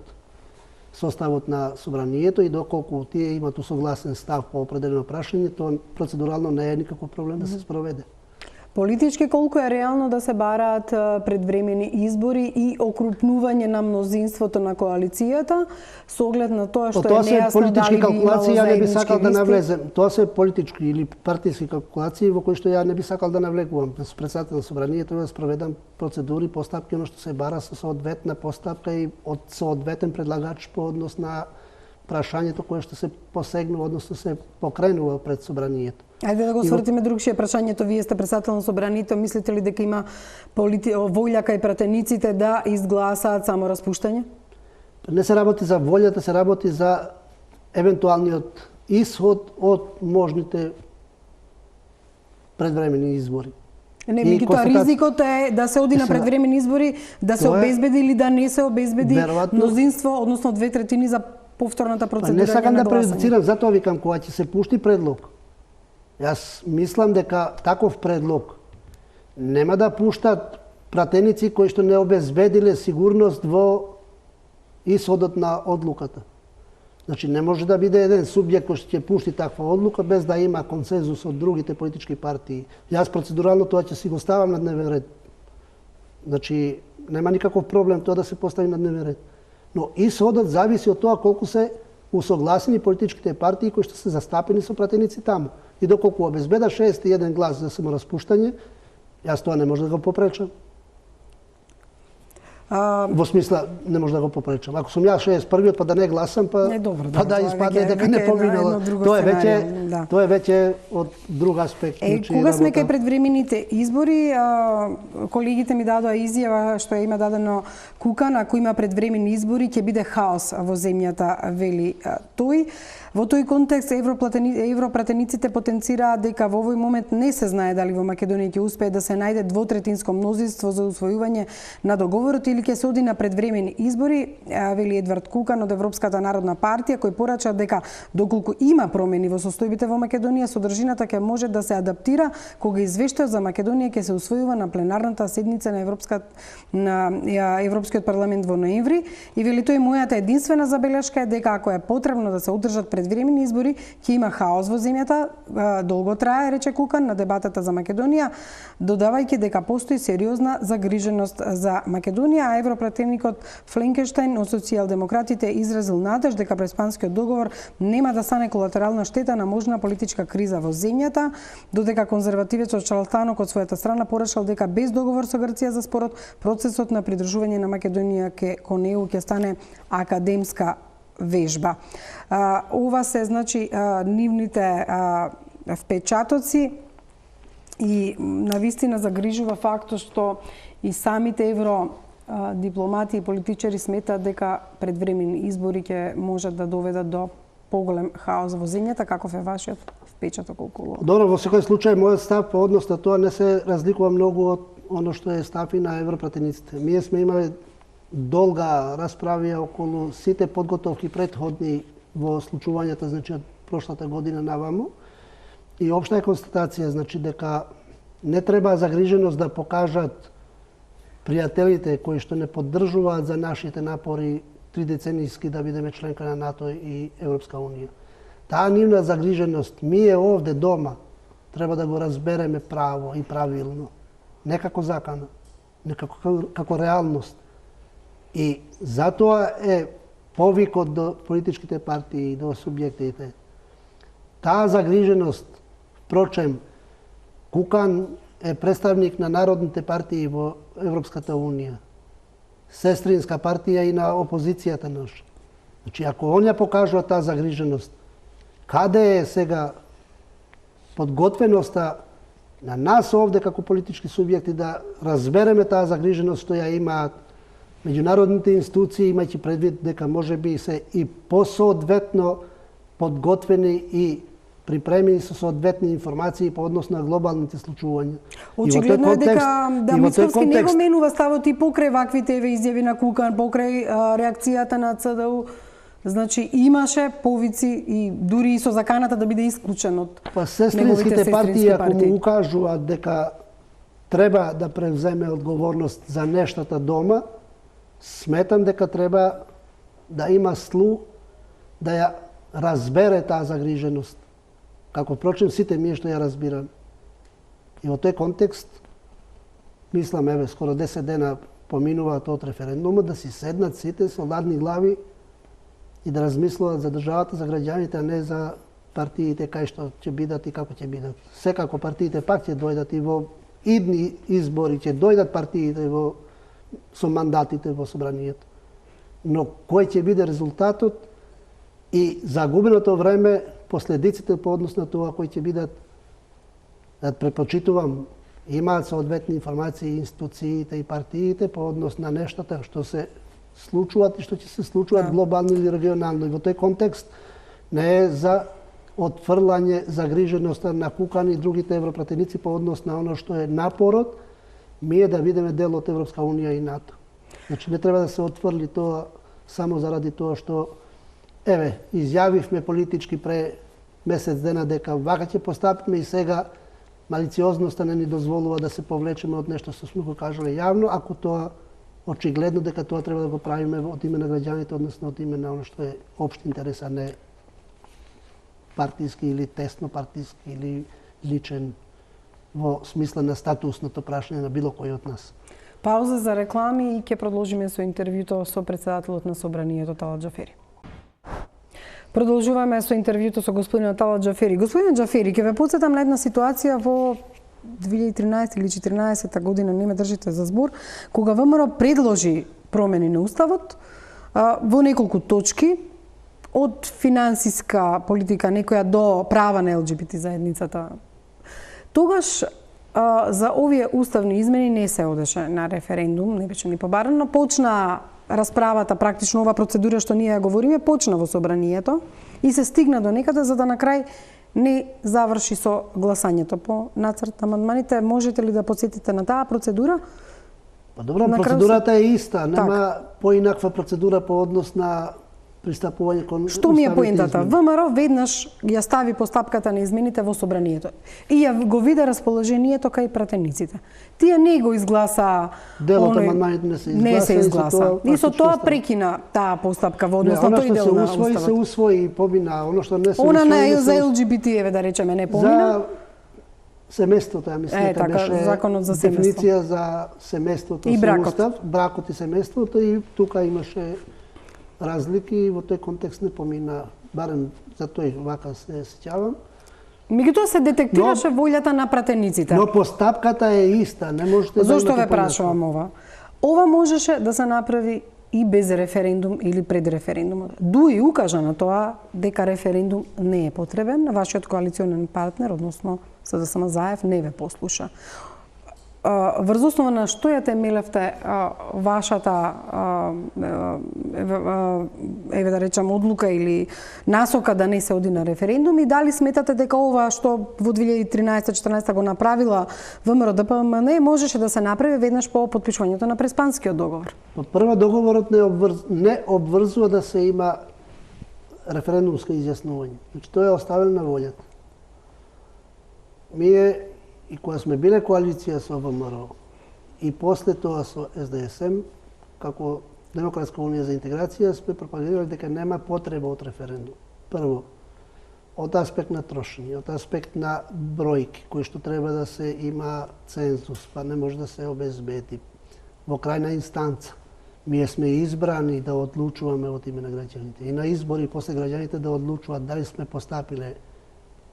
составот на собранието и доколку тие имат усогласен став по определено прашање, тоа процедурално не е никаков проблем да се спроведе. Политички колку е реално да се бараат предвремени избори и окрупнување на мнозинството на коалицијата со оглед на тоа што Тоа е се нејасно политички дали би имало калкулации, ја не би заеднички сакал да листи? навлезем. Тоа се политички или партиски калкулации во кои што ја не би сакал да навлегувам. Со председател на собранието треба да спроведам процедури, постапки, оно што се бара со соодветна постапка и од соодветен предлагач по однос на прашањето кое што се посегнува, односно се покренува пред собранието. Ајде да го свртиме другшие прашањето. Вие сте председател на собранието, мислите ли дека има волја кај пратениците да изгласаат само распуштање? Не се работи за волјата, се работи за евентуалниот исход од можните предвремени избори. Не, И меѓутоа констатација- ризикот е да се оди на Сега, предвремени избори, да се тоа е- обезбеди или да не се обезбеди Веројатно- мнозинство, односно 2/3 за повторната Па процедура не сакам на да гласање. прejudicирам, затоа викам кога ќе се пушти предлог. Јас мислам дека таков предлог нема да пуштат пратеници кои што не обезбедиле сигурност во исходот на одлуката. Значи не може да биде еден субјект кој што ќе пушти таква одлука без да има консензус од другите политички партии. Јас процедурално тоа ќе си го ставам на дневен ред. Значи нема никаков проблем тоа да се постави на дневен ред. Но исходот зависи од тоа колку се усогласени политичките партии кои што се застапени со пратеници таму. И доколку обезбеда 61 глас за самораспуштање, јас тоа не може да го попречам. Во смисла, не може да го попречам. Ако сум јас 61-иот, па да не гласам, па добро, па да испадне дека не поминало. Тоа е веќе од друг аспект. Кога сме кај предвремените избори, колегите ми дадоа изјава што има дадено Кукан, ако има предвремени избори ќе биде хаос во земјата, вели тој. Во тој контекст европратениците потенцираат дека во овој момент не се знае дали во Македонија ќе успее да се најде двотретинско мнозинство за усвојување на договорот или ќе се оди на предвремени избори, вели Едвард Кукан од Европската народна партија, кој порача дека доколку има промени во состојбите во Македонија, содржината ќе може да се адаптира кога извештајот за Македонија ќе се усвојува на пленарната седница на Европскиот парламент во ноември, и вели тој мојата единствена забелешка е дека ако е потребно да се одржат предвремени избори, ќе има хаос во земјата, долго трае, рече Кукан на дебатата за Македонија, додавајќи дека постои сериозна загриженост за Македонија, а европратеникот Фленкенштајн од социјалдемократите изразил надеж дека преспанскиот договор нема да стане колатерална штета на можна политичка криза во земјата, додека конзервативецот Чарлс Танок од својата страна порачал дека без договор со Грција за спорот, процесот на придружување на Македонија кон ЕУ ќе стане академска вежба. Ова се, значи, нивните впечатоци и навистина загрижува фактот што и самите евродипломати и политичари сметаат дека предвремени избори ќе можат да доведат до поголем хаос во земјата. Каков е вашиот впечаток околу? Добро, во секој случај мојот став по однос на тоа не се разликува многу од оно што е став и на европратениците. Ние сме имале долга расправија околу сите подготовки претходни во случувањата, значи од прошлата година наваму, и општа е констатација, значи дека не треба загриженост да покажат пријателите кои што не поддржуваат за нашите напори 3 деценијски да бидеме членка на НАТО и Европска унија. Таа нивна загриженост ние овде дома треба да го разбереме право и правилно, не како закана, не како реалност. И затоа е повикот до политичките партии и до субјектите. Таа загриженост, впрочем, Кукан е представник на народните партии во Европската унија, сестринска партија и на опозицијата наша. Значи, ако онја покажува таа загриженост, каде е сега подготвеноста на нас овде како политички субјекти да разбереме таа загриженост што ја имаат меѓународните институции, имајќи предвид дека може би се и посоодветно подготвени и припремени со соодветни информации по однос на глобалните случувања. Очигледно е дека Мицковски не го менува ставот и покрај ваквите изјави на Кукан, покрај реакцијата на ЦДУ. Значи имаше повици и дури и со заканата да биде исклучен од сестринските партии, ако му укажуваат дека треба да превземе одговорност за нештата дома, сметам дека треба да има слух да ја разбере таа загриженост. Како впрочем сите ние што ја разбирам. И во тој контекст, мислам, еве, скоро 10 дена поминуваат од референдумот, да си седнат сите со ладни глави и да размислуваат за државата, за граѓаните, а не за партиите кај што ќе бидат и како ќе бидат. Секако партиите пак ќе дојдат и во идни избори, ќе дојдат партиите со мандатите во собранието. Но кој ќе биде резултатот и загубеното време, последиците по однос на тоа кои ќе бидат, да препочитувам, имаат соодветни информации институциите и партиите по однос на нештата што се случуваат и што ќе се случуваат глобално или регионално. И во тој контекст не е за отфрлање загриженоста на Кукан и другите европратеници по однос на оно што е напорот ние да бидеме дел од Европска унија и НАТО. Значи не треба да се отфрли тоа само заради тоа што еве, изјавивме политички пре месец дена дека вака ќе постапиме и сега малициозноста не ни дозволува да се повлечеме од нешто што сме го кажале јавно, ако тоа очигледно дека тоа треба да го правиме од име на граѓаните, односно од име на оно што е општ интерес, а не партиски или тесно партиски или личен во смисла на статусното прашање на било кој од нас. Пауза за реклами и ќе продолжиме со интервјуто со председателот на собранието Талат Џафери. Продолжуваме со интервјуто со господинот Талат Џафери. Господин Џафери, ќе ве потсетам на една ситуација во 2013 или 2014 година, не ме држите за збор, кога ВМРО предложи промени на уставот во неколку точки, од финансиска политика некоја до права на ЛГБТ заедницата. Тогаш за овие уставни измени не се одеше на референдум, не беше ни побарано, почна расправата, практично ова процедура што ние ја говориме, почна во собранието и се стигна до некаде за да на крај не заврши со гласањето по нацрт амандманите. Можете ли да подсетите на таа процедура? Па добро, процедурата е иста, нема поинаква процедура по однос на пристапување кон Што ми е уставните поентата? измени. ВМРО веднаш ја стави постапката на измените во собранието и ја го виде расположението кај пратениците. Тие не го изгласа Дел од амандманите не се изгласа. И со тоа остана. прекина таа постапка во однос на Она тој што дел се на усвои, се уставот. усвои и помина. Оно што не се Она усвои, на не се за усвои. ЛГБТ еве да речеме не помина. За семејството, ја мислам, дека така, беше законот за семејство. дефиниција за семејството И со бракот. устав, бракот и семејството и тука имаше разлики и во тој контекст не помина, барем за тој вака се сеќавам. Меѓутоа се детектираше волјата на пратениците. Но постапката е иста, не можете да Зошто имате ве прашувам ова? Ова можеше да се направи и без референдум или пред референдумот. Дуи укажа на тоа дека референдум не е потребен, вашиот коалиционен партнер, односно СДСМ Заев, не ве послуша. Врз основа на што ја темелевте вашата еве да речам одлука или насока да не се оди на референдум и дали сметате дека ова што во 2013-14 го направила ВМРО ДПМН можеше да се направи веднаш по потпишувањето на Преспанскиот договор? По прво, договорот не обврзува да се има референдумско изјаснување. Значи, тоа е оставено на волјата. Ние, и кога сме биле коалиција со ВМРО, и после тоа со СДСМ, како Демократска унија за интеграција, сме пропагирали дека нема потреба од референдум. Прво, од аспект на трошење, од аспект на бројки, кои што треба да се има цензус, па не може да се обезбеди. Во крајна инстанца, ние сме избрани да одлучуваме од име на граѓаните. И на избори после граѓаните да одлучуваат дали сме постапиле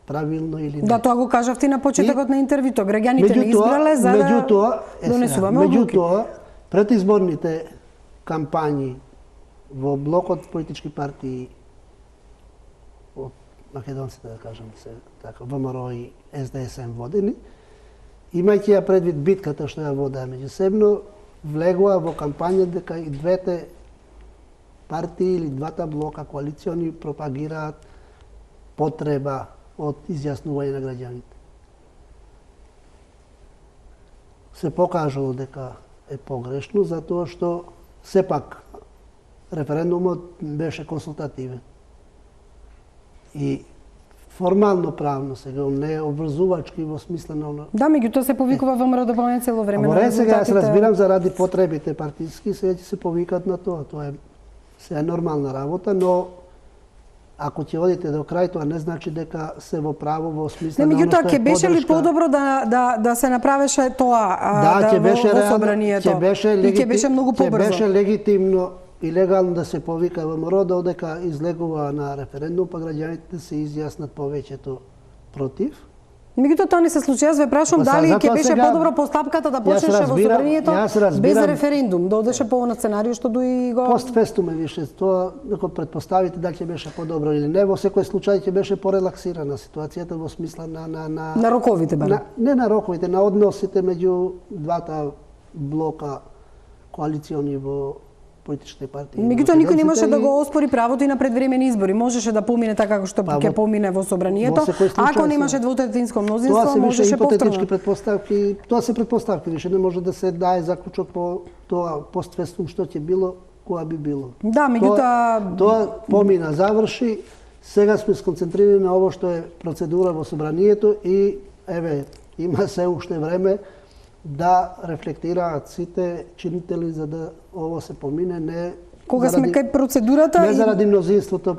правилно или не. Да, тоа го кажавте на почетокот на интервјуто. Граѓаните не избрале за да донесуваме одлуки. Меѓутоа, предизборните кампањи во блокот политички партии од македонците, да кажам се, така, ВМРО и СДСМ водени, имајќи ја предвид битката што ја водеа меѓусебно, влегува во кампања дека и двете партии или двата блока коалициони пропагираат потреба од изјаснување на граѓаните. Се покажало дека е погрешно, затоа што сепак референдумот беше консултативен. И формално правно сега, не е обврзувачки во смисла на... Да, меѓутоа се повикува ВМРО ДПМН цело време Во на ред сега, јас резултатите. разбирам заради потребите партиски, сега ќе се повикат на тоа. Тоа е сега нормална работа, но ако ќе одите до крај, тоа не значи дека се во право во смисла Не, на меѓутоа, оно што ќе е беше ли подршка. подобро да се направеше тоа ќе беше во реално, собранието? ќе беше И ќе беше многу ќе побрзо. беше легитимно и легално да се повика ВМРО додека излегува на референдум, па граѓаните се изјаснат повеќето против. Меѓутоа тоа не се случи. Јас ве прашувам Па, дали ќе затоа беше сега- подобро постапката да Јас почнеше во разбирам- собранието јас разбирам- без референдум, да одеше по на сценарио што дуи го... Постфестум е више тоа, ако предпоставите дали ќе беше подобро или не, во секој случај ќе беше порелаксирана ситуацијата во смисла На роковите барем. не на роковите, на односите меѓу двата блока коалициони во политичките партии. Меѓутоа никој не можеше и- да го оспори правото и на предвремени избори. Можеше да помине така како што Па, ќе во- помине во собранието. во секој случај Ако се- немаше двотретинско Тоа мнозинство, се више можеше ипотетички повторно. предпоставки, тоа се предпоставки, више не може да се дае заклучок по тоа постфестум што ќе било, кога би било. Да, меѓутоа Тоа помина, заврши. Сега сме сконцентрирани на ово што е процедура во собранието и еве има се уште време да рефлектираат сите чинители за да ово се помине, не кога сме заради- кај процедурата не заради мнозинството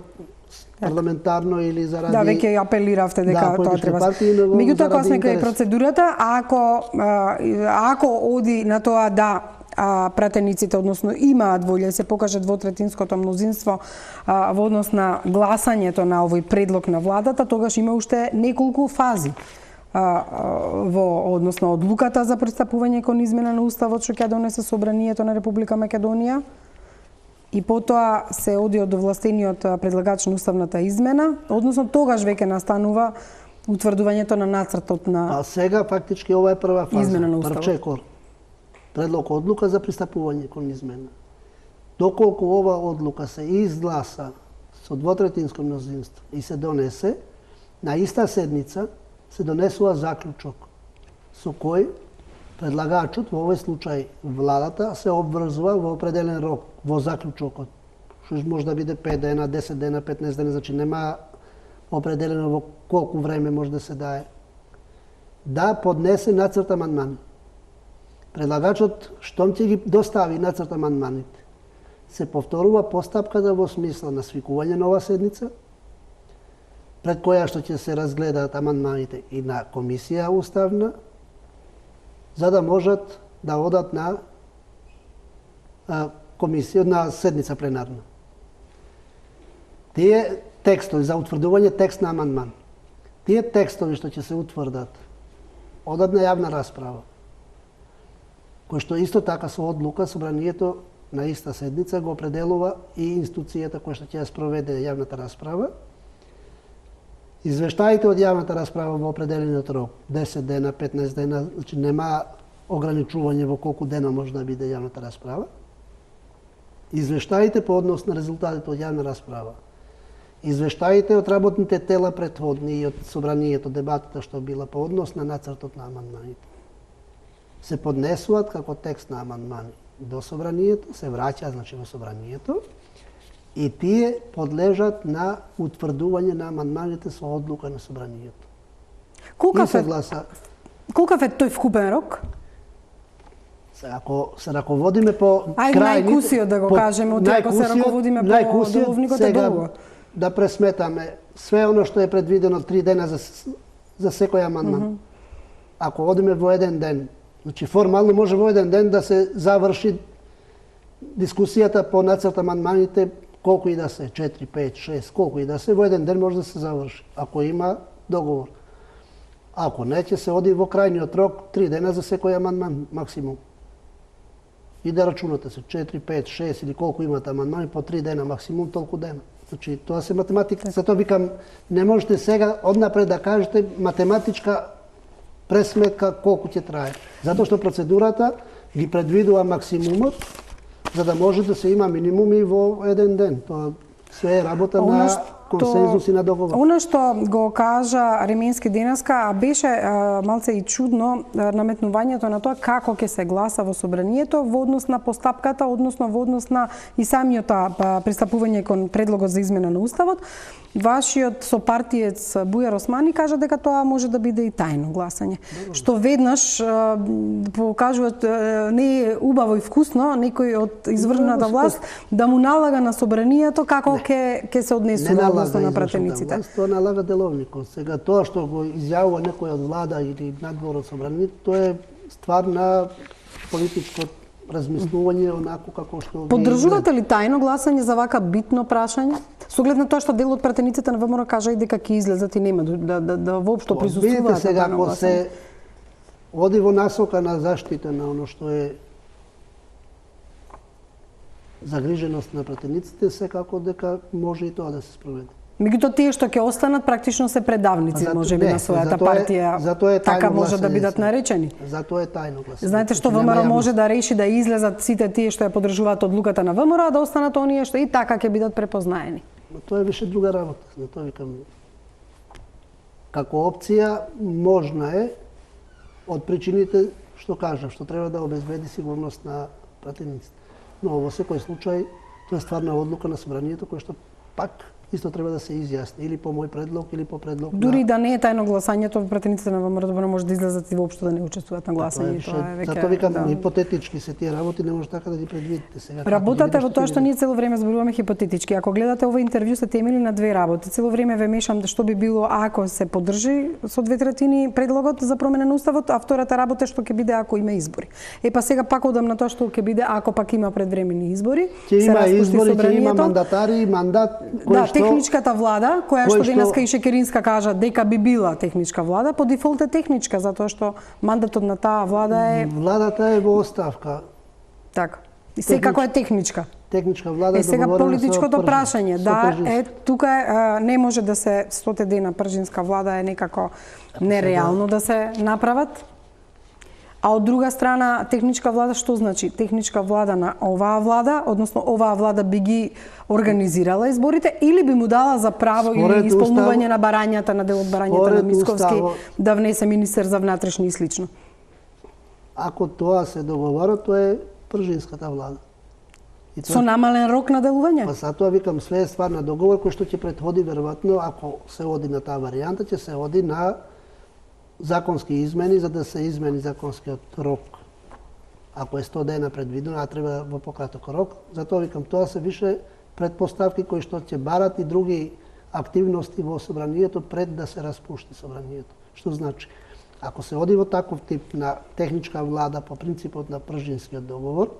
парламентарно или заради Да, веќе апелиравте дека тоа политички треба. партии, но Меѓутоа кога заради сме кај интерес. процедурата, ако оди на тоа да пратениците, односно имаат волја да се покаже двотретинското мнозинство во однос на гласањето на овој предлог на владата, тогаш има уште неколку фази. односно одлуката за пристапување кон измена на уставот што ќе донесе собранието на Република Македонија. И потоа се оди од овластениот предлагач на уставната измена, односно тогаш веќе настанува утврдувањето на нацртот на А сега фактички ова е прва фаза. измена на уставот. Првче предлог одлука за пристапување кон измена. Доколку ова одлука се изгласа со двотретинско мнозинство и се донесе, на иста седница се донесува заклучок со кој предлагачот, во овој случај владата, се обврзува во определен рок во заклучокот. Што може да биде 5 дена, 10 дена, 15 дена, значи нема определено во колку време може да се дае. Да поднесе нацрт амандмани. Предлагачот, штом ќе ги достави нацрт амандманите, се повторува постапката во смисла на свикување нова седница, пред која што ќе се разгледаат амандманите и на комисија уставна, за да можат да одат на комисија, на седница пленарна. Тие текстови за утврдување текст на амандман, тие текстови што ќе се утврдат, одат на јавна расправа, кој што исто така со одлука собранието на иста седница го определува и институцијата која што ќе ја спроведе јавната расправа. Извештаите од јавната расправа во определениот рок, 10 дена, 15 дена, значи нема ограничување во колку дена може да биде јавната расправа. Извештаите по однос на резултатите од јавна расправа. Извештаите од работните тела претходни и од собранието, дебатата што била по однос на нацртот на амандманите. Се поднесуваат како текст на амандмани до собранието, се враќаат значи во собранието и тие подлежат на утврдување на амандманите со одлука на собранието. Колкав е тој вкупен рок? Ако се раководиме по најкусиот да го кажеме, ако се раководиме по деловникот е долго. Да пресметаме све оно што е предвидено 3 дена за секој амандман. Ако одиме во еден ден, значи формално може во еден ден да се заврши дискусијата по нацрт амандманите, колку и да се, 4, 5, 6, колку и да се, во еден ден може да се заврши, ако има договор. Ако не, ќе се оди во крајниот рок 3 дена за секој амандман, максимум. И да рачунате се 4, 5, 6 или колку имате амандмани, по 3 дена максимум, толку дена. Значи, тоа се математика. Затоа викам, не можете сега однапред да кажете математичка пресметка колку ќе трае. Затоа што процедурата ги предвидува максимумот, за да може да се има минимуми во еден ден. Тоа се е работа на консензус и на договор. Она што го кажа Ремински денеска, беше малце и чудно наметнувањето на тоа како ќе се гласа во собранието во однос на постапката, односно во однос на и самиот пристапување кон предлогот за измена на уставот. Вашиот сопартиец Бујар Османи кажа дека тоа може да биде и тајно гласање. Што веднаш покажуваат не е убаво и вкусно некој од извршната власт да му налага на собранието како ќе се однесува односно на пратениците. Тоа налага деловникот. Сега тоа што го изјавува некој од влада или надвор од собранието, тоа е ствар на политичко размислување онако како што Поддржувате ли тајно гласање за вака битно прашање? Со оглед на тоа што дел од пратениците на ВМРО кажа и дека ќе излезат и нема да воопшто присуствуваат. Видите сега ако се оди во насока на заштита на оно што е загриженост на пратениците, секако дека може и тоа да се спроведе. Меѓутоа тие што ќе останат практично се предавници можеби на својата партија. Така може да бидат наречени. Затоа е тајно гласање. Знаете што ВМРО може да реши да излезат сите тие што ја поддржуваат одлуката на ВМРО, а да останат оние што и така ќе бидат препознаени. Но тоа е више друга работа. Затоа викам, како опција можна е од причините што кажав, што треба да обезбеди сигурност на пратениците. Но во секој случај тоа е стварна одлука на собранието која што пак исто треба да се изјасни или по мој предлог или по предлог дури да не е тајно гласањето, пратениците на ВМРО може да излезат и воопшто да не учествуваат на гласање. Затоа викам хипотетички се тие работи, не може така да ги предвидите сега. Работата во тоа што ние цело време зборуваме хипотетички. Ако гледате ова интервју се темели на две работи. Цело време ве мешам што би било ако се поддржи со 2/3 предлогот за промена на уставот, а втората работа што ќе биде ако има избори. Па сега пак одам на тоа што ќе биде ако пак има предвремени избори. Ќе има избори, ќе има мандатари, мандат кој што техничката влада, која што денеска и Шекеринска кажа дека би била техничка влада, по дефолт е техничка, затоа што мандатот на таа влада е... Владата е во оставка. Така. И секако е техничка. Техничка влада сега политичкото прашање, да, тука не може да се 100 дена пржинска влада е некако нереално да се направат. А од друга страна, техничка влада што значи? Техничка влада на оваа влада, односно оваа влада би ги организирала изборите или би му дала за право или исполнување на барањата, на дел од барањата на Мицковски да внесе министер за внатрешни и слично? Ако тоа се договора, тоа е пржинската влада. Со намален рок на делување? Па затоа викам, све е ствар на договор кој што ќе претходи веројатно, ако се оди на таа варијанта, ќе се оди на законски измени, за да се измени законскиот рок. Ако е 100 дена предвидено, а треба во пократок рок, затоа викам, тоа се више предпоставки кои што ќе барат и други активности во собранието пред да се распушти собранието. Што значи, ако се оди во таков тип на техничка влада по принципот на пржинскиот договор,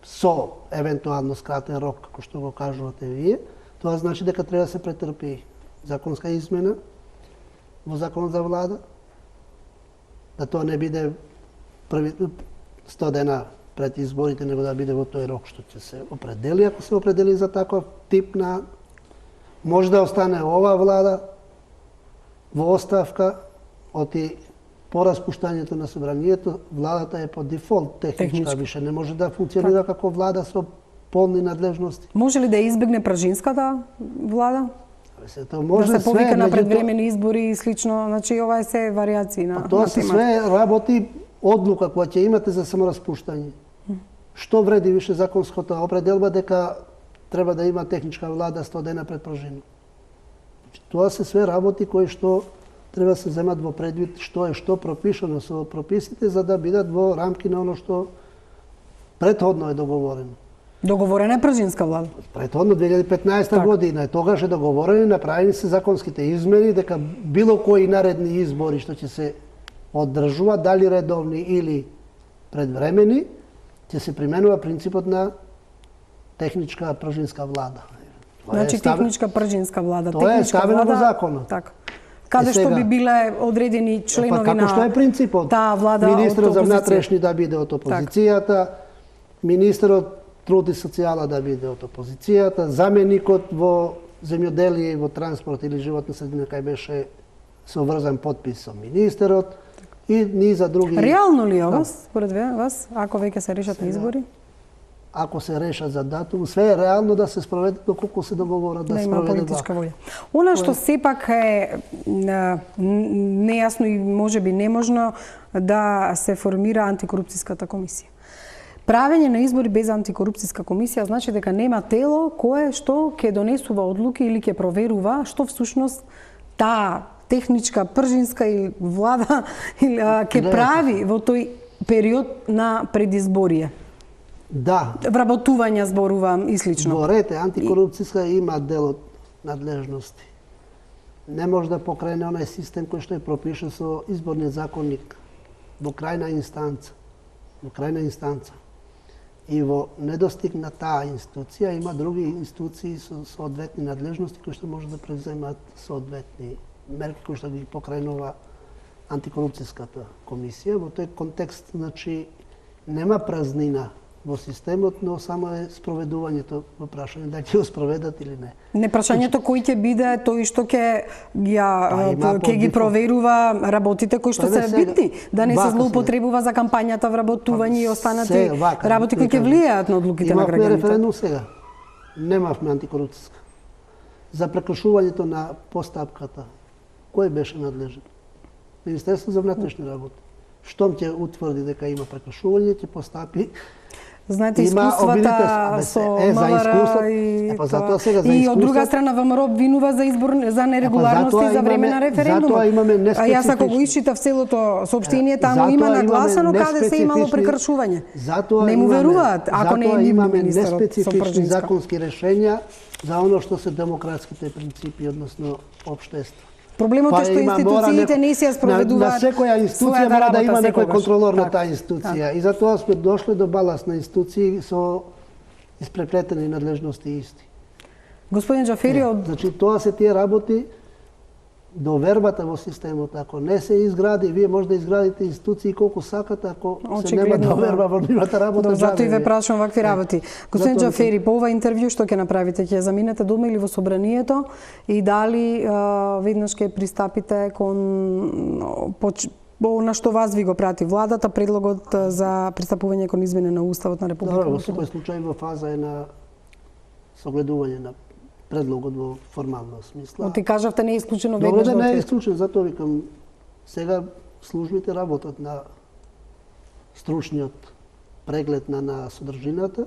со евентуално скратен рок, како што го кажувате вие, тоа значи дека треба да се претрпи законска измена во законот за влада, да тоа не биде први 100 дена пред изборите, него да биде во тој рок што ќе се определи. Ако се определи за таков тип на... Може да остане оваа влада во оставка, оти по распуштањето на собранието, владата е по дефолт техничка, више не може да функционира како влада со полни надлежности. Може ли да избегне пржинската влада? Може да се повика на предвремени избори и слично, значи ова е се варијации на тоа се све работи одлука која ќе имате за самораспуштање. Што вреди више законската определба дека треба да има техничка влада 100 дена пред пржина? Тоа се све работи кои што треба да се земат во предвид што е што пропишано со прописите за да бидат во рамки на оно што претходно е договорено. Договорена е пржинска влада. Претходно 2015 година е тогаш е договорено и направени се законските измени дека било кои наредни избори што ќе се одржуваат, дали редовни или предвремени, ќе се применува принципот на техничка пржинска влада. Значи техничка пржинска влада. Тоа е ставено во законот. Така. Каде што би биле одредени членови на како што е принципот? Таа влада министерот за внатрешни да биде од опозицијата, министерот труд и социјала да биде од опозицијата, заменикот во земјоделие и во транспорт или животна средина кај беше соврзан подпис со министерот и низа други. Реално ли е ова според вас, ако веќе се решат на избори? Ако се решат за датум, све е реално да се спроведе доколку се договорат да има спроведе политичка волја. Она што сепак е нејасно и можеби неможно да се формира антикорупцијската комисија. Правење на избори без антикорупцијска комисија значи дека нема тело кое што ќе донесува одлуки или ќе проверува што всушност таа техничка пржинска и влада ќе прави во тој период на предизборие. Да. Вработување зборувам и слично. Во ред антикорупцијска има дел од надлежности. Не може да покрене онај систем кој што е пропишан со изборниот законник во крајна инстанца. Во крајна инстанца. И во недостиг на таа институција има други институции со соодветни надлежности кои што може да преземат соодветни мерки кои што ги покренува антикорупцијската комисија. Во тој контекст, значи, нема празнина во системот, но само е спроведувањето во прашање дали ќе го спроведат или не. Не прашањето кој ќе биде тој што ќе ги проверува работите кои што се битни, да не се злоупотребува за кампањата, вработување и останати работи кои ќе влијаат на одлуките на граѓаните. Имавме референдум сега. Немавме антикорупцијска. За прекршувањето на постапката, кој беше надлежен? Министерство за внатрешни работи. Штом ќе утврди дека има прекршување, ќе постапи. Знаете, искуствата со МВР и од друга страна ВМРО обвинува за избор за нерегуларности за време на референдумот. А јас ако го исчитав целото соопштение, таму има нагласено каде се имало прекршување. Не му веруваат, ако не е имаме неспецифични законски решенја за оно што се демократските принципи, односно општество. Проблемот е што институциите не се спроведуваат. На секоја институција мора да има некој контролор на таа институција. И затоа сме дошле до баланс на институции со испреплетени надлежности исти. Господин Џафери, од Значи, тоа се тие работи довербата во системот. Ако не се изгради, вие може да изградите институции колку сакате, ако се нема Очигледно, доверба во нивната работа. Зато и ве џабе. прашувам вакви работи. Господин Затоа Џафери, по ова интервју што ќе направите? Ќе заминете дома или во собранието и дали веднаш ќе пристапите кон на што вас ви го прати владата, предлогот за пристапување кон измена на Уставот на Република Добро, во Македонија? секој случај во фаза е на согледување на предлогот во формална смисла. Ти кажавте не е исклучено Добро веднаш да да не е отидете. исклучен, затоа викам, сега службите работат на стручниот преглед на содржината,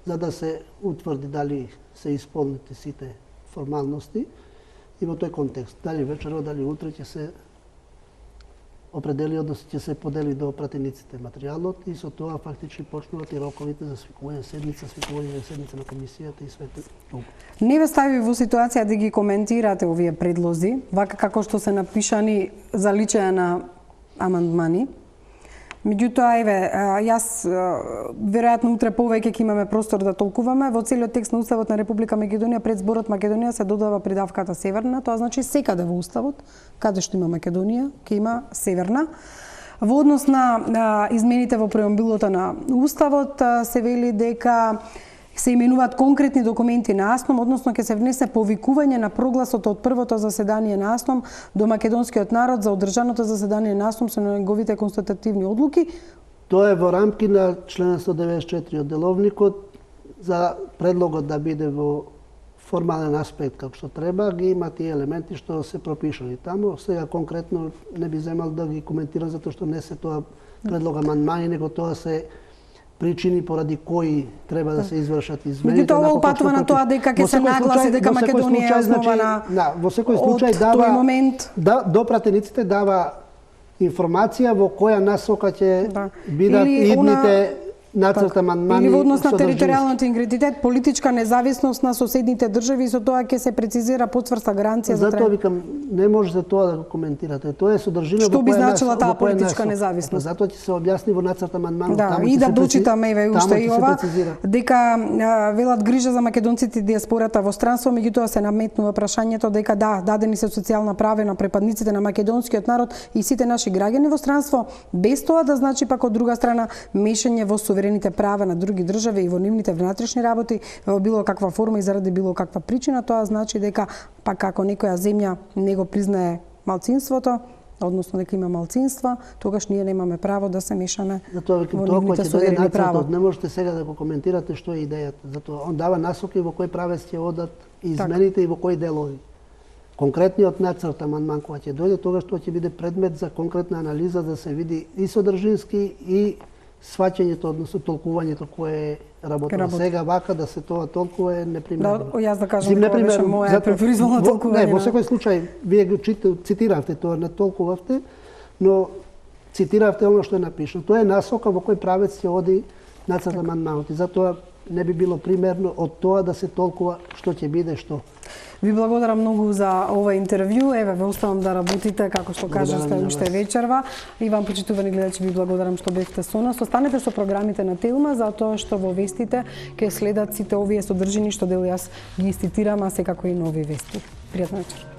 за да се утврди дали се исполнети сите формалности и во тој контекст, дали вечерва, дали утре ќе се определи, односно ќе се подели до пратениците материјалот и со тоа фактички почнуваат и роковите за свикување на седница на комисијата и свете друго. Не ве стави во ситуација да ги коментирате овие предлози, вака како што се напишани за личење на амандмани. Меѓутоа, еве, јас веројатно утре повеќе ќе имаме простор да толкуваме. Во целиот текст на Уставот на Република Македонија пред зборот Македонија се додава придавката Северна, тоа значи секаде во Уставот, каде што има Македонија, ќе има Северна. Во однос на измените во преамбулата на Уставот се вели дека се именуваат конкретни документи на АСНОМ, односно ќе се внесе повикување на прогласот од првото заседание на АСНОМ до македонскиот народ за одржаното заседание на АСНОМ со неговите констатативни одлуки. Тоа е во рамки на член 194 од деловникот за предлогот да биде во формален аспект како што треба, ги има тие елементи што се пропишани таму. Сега конкретно не би земал да ги коментирам затоа што не се тоа предлог амандмани, него тоа се причини поради кои треба да се извршат измените. Меѓутоа ова упатува на тоа дека ќе се нагласи дека Македонија е основана во секој случај од тој момент. до пратениците дава информација во која насока ќе бидат идните нацрт амандмани. Или во однос на содржински. територијалниот интегритет, политичка независност на соседните држави и со тоа ќе се прецизира почврста гаранција за Затоа викам, не можете тоа да го коментирате. Тоа е содржина Што во би која значила таа во која политичка насока. независност? Затоа ќе се објасни во нацрт амандманот. Да, и да дочитаме еве уште и ова дека велат грижа за македонците и диаспората во странство, меѓутоа се наметнува прашањето дека да, дадени се социјална права на припадниците на македонскиот народ и сите наши граѓани во странство, без тоа да значи пак од друга страна мешање во суверените права на други држави и во нивните внатрешни работи во било каква форма и заради било каква причина. Тоа значи дека пак ако некоја земја не го признае малцинството, односно дека има малцинства, тогаш ние немаме право да се мешаме Затоа викам, во тоа нивните кој ќе дојде суверени права. нацртот, не можете сега да го коментирате што е идејата. Затоа он дава насоки во кој правец ќе одат измените и во кои делови. Конкретниот нацрт амандман кога ќе дојде, тогаш тоа ќе биде предмет за конкретна анализа да се види и содржински и сваќањето, односно толкувањето кое е работа. Сега вака да се тоа толкува е непримерено. Да, јас да кажам дека беше моја преферирано толкување. Не, во секој случај вие го цитиравте тоа, не толкувавте, но цитиравте оно што е напишано. Тоа е насока во кој правец ќе оди нацрт амандманот и затоа не би било примерно од тоа да се толкува што ќе биде што. Ви благодарам многу за ова интервју. Еве, ве оставам да работите, како што кажавте, уште вечерва. И вам, почитувани гледачи, ви благодарам што бевте со нас. Останете со програмите на Телма, затоа што во вестите ќе следат сите овие содржини што дел јас ги цитирам, а секако и нови вести. Пријатна вечер.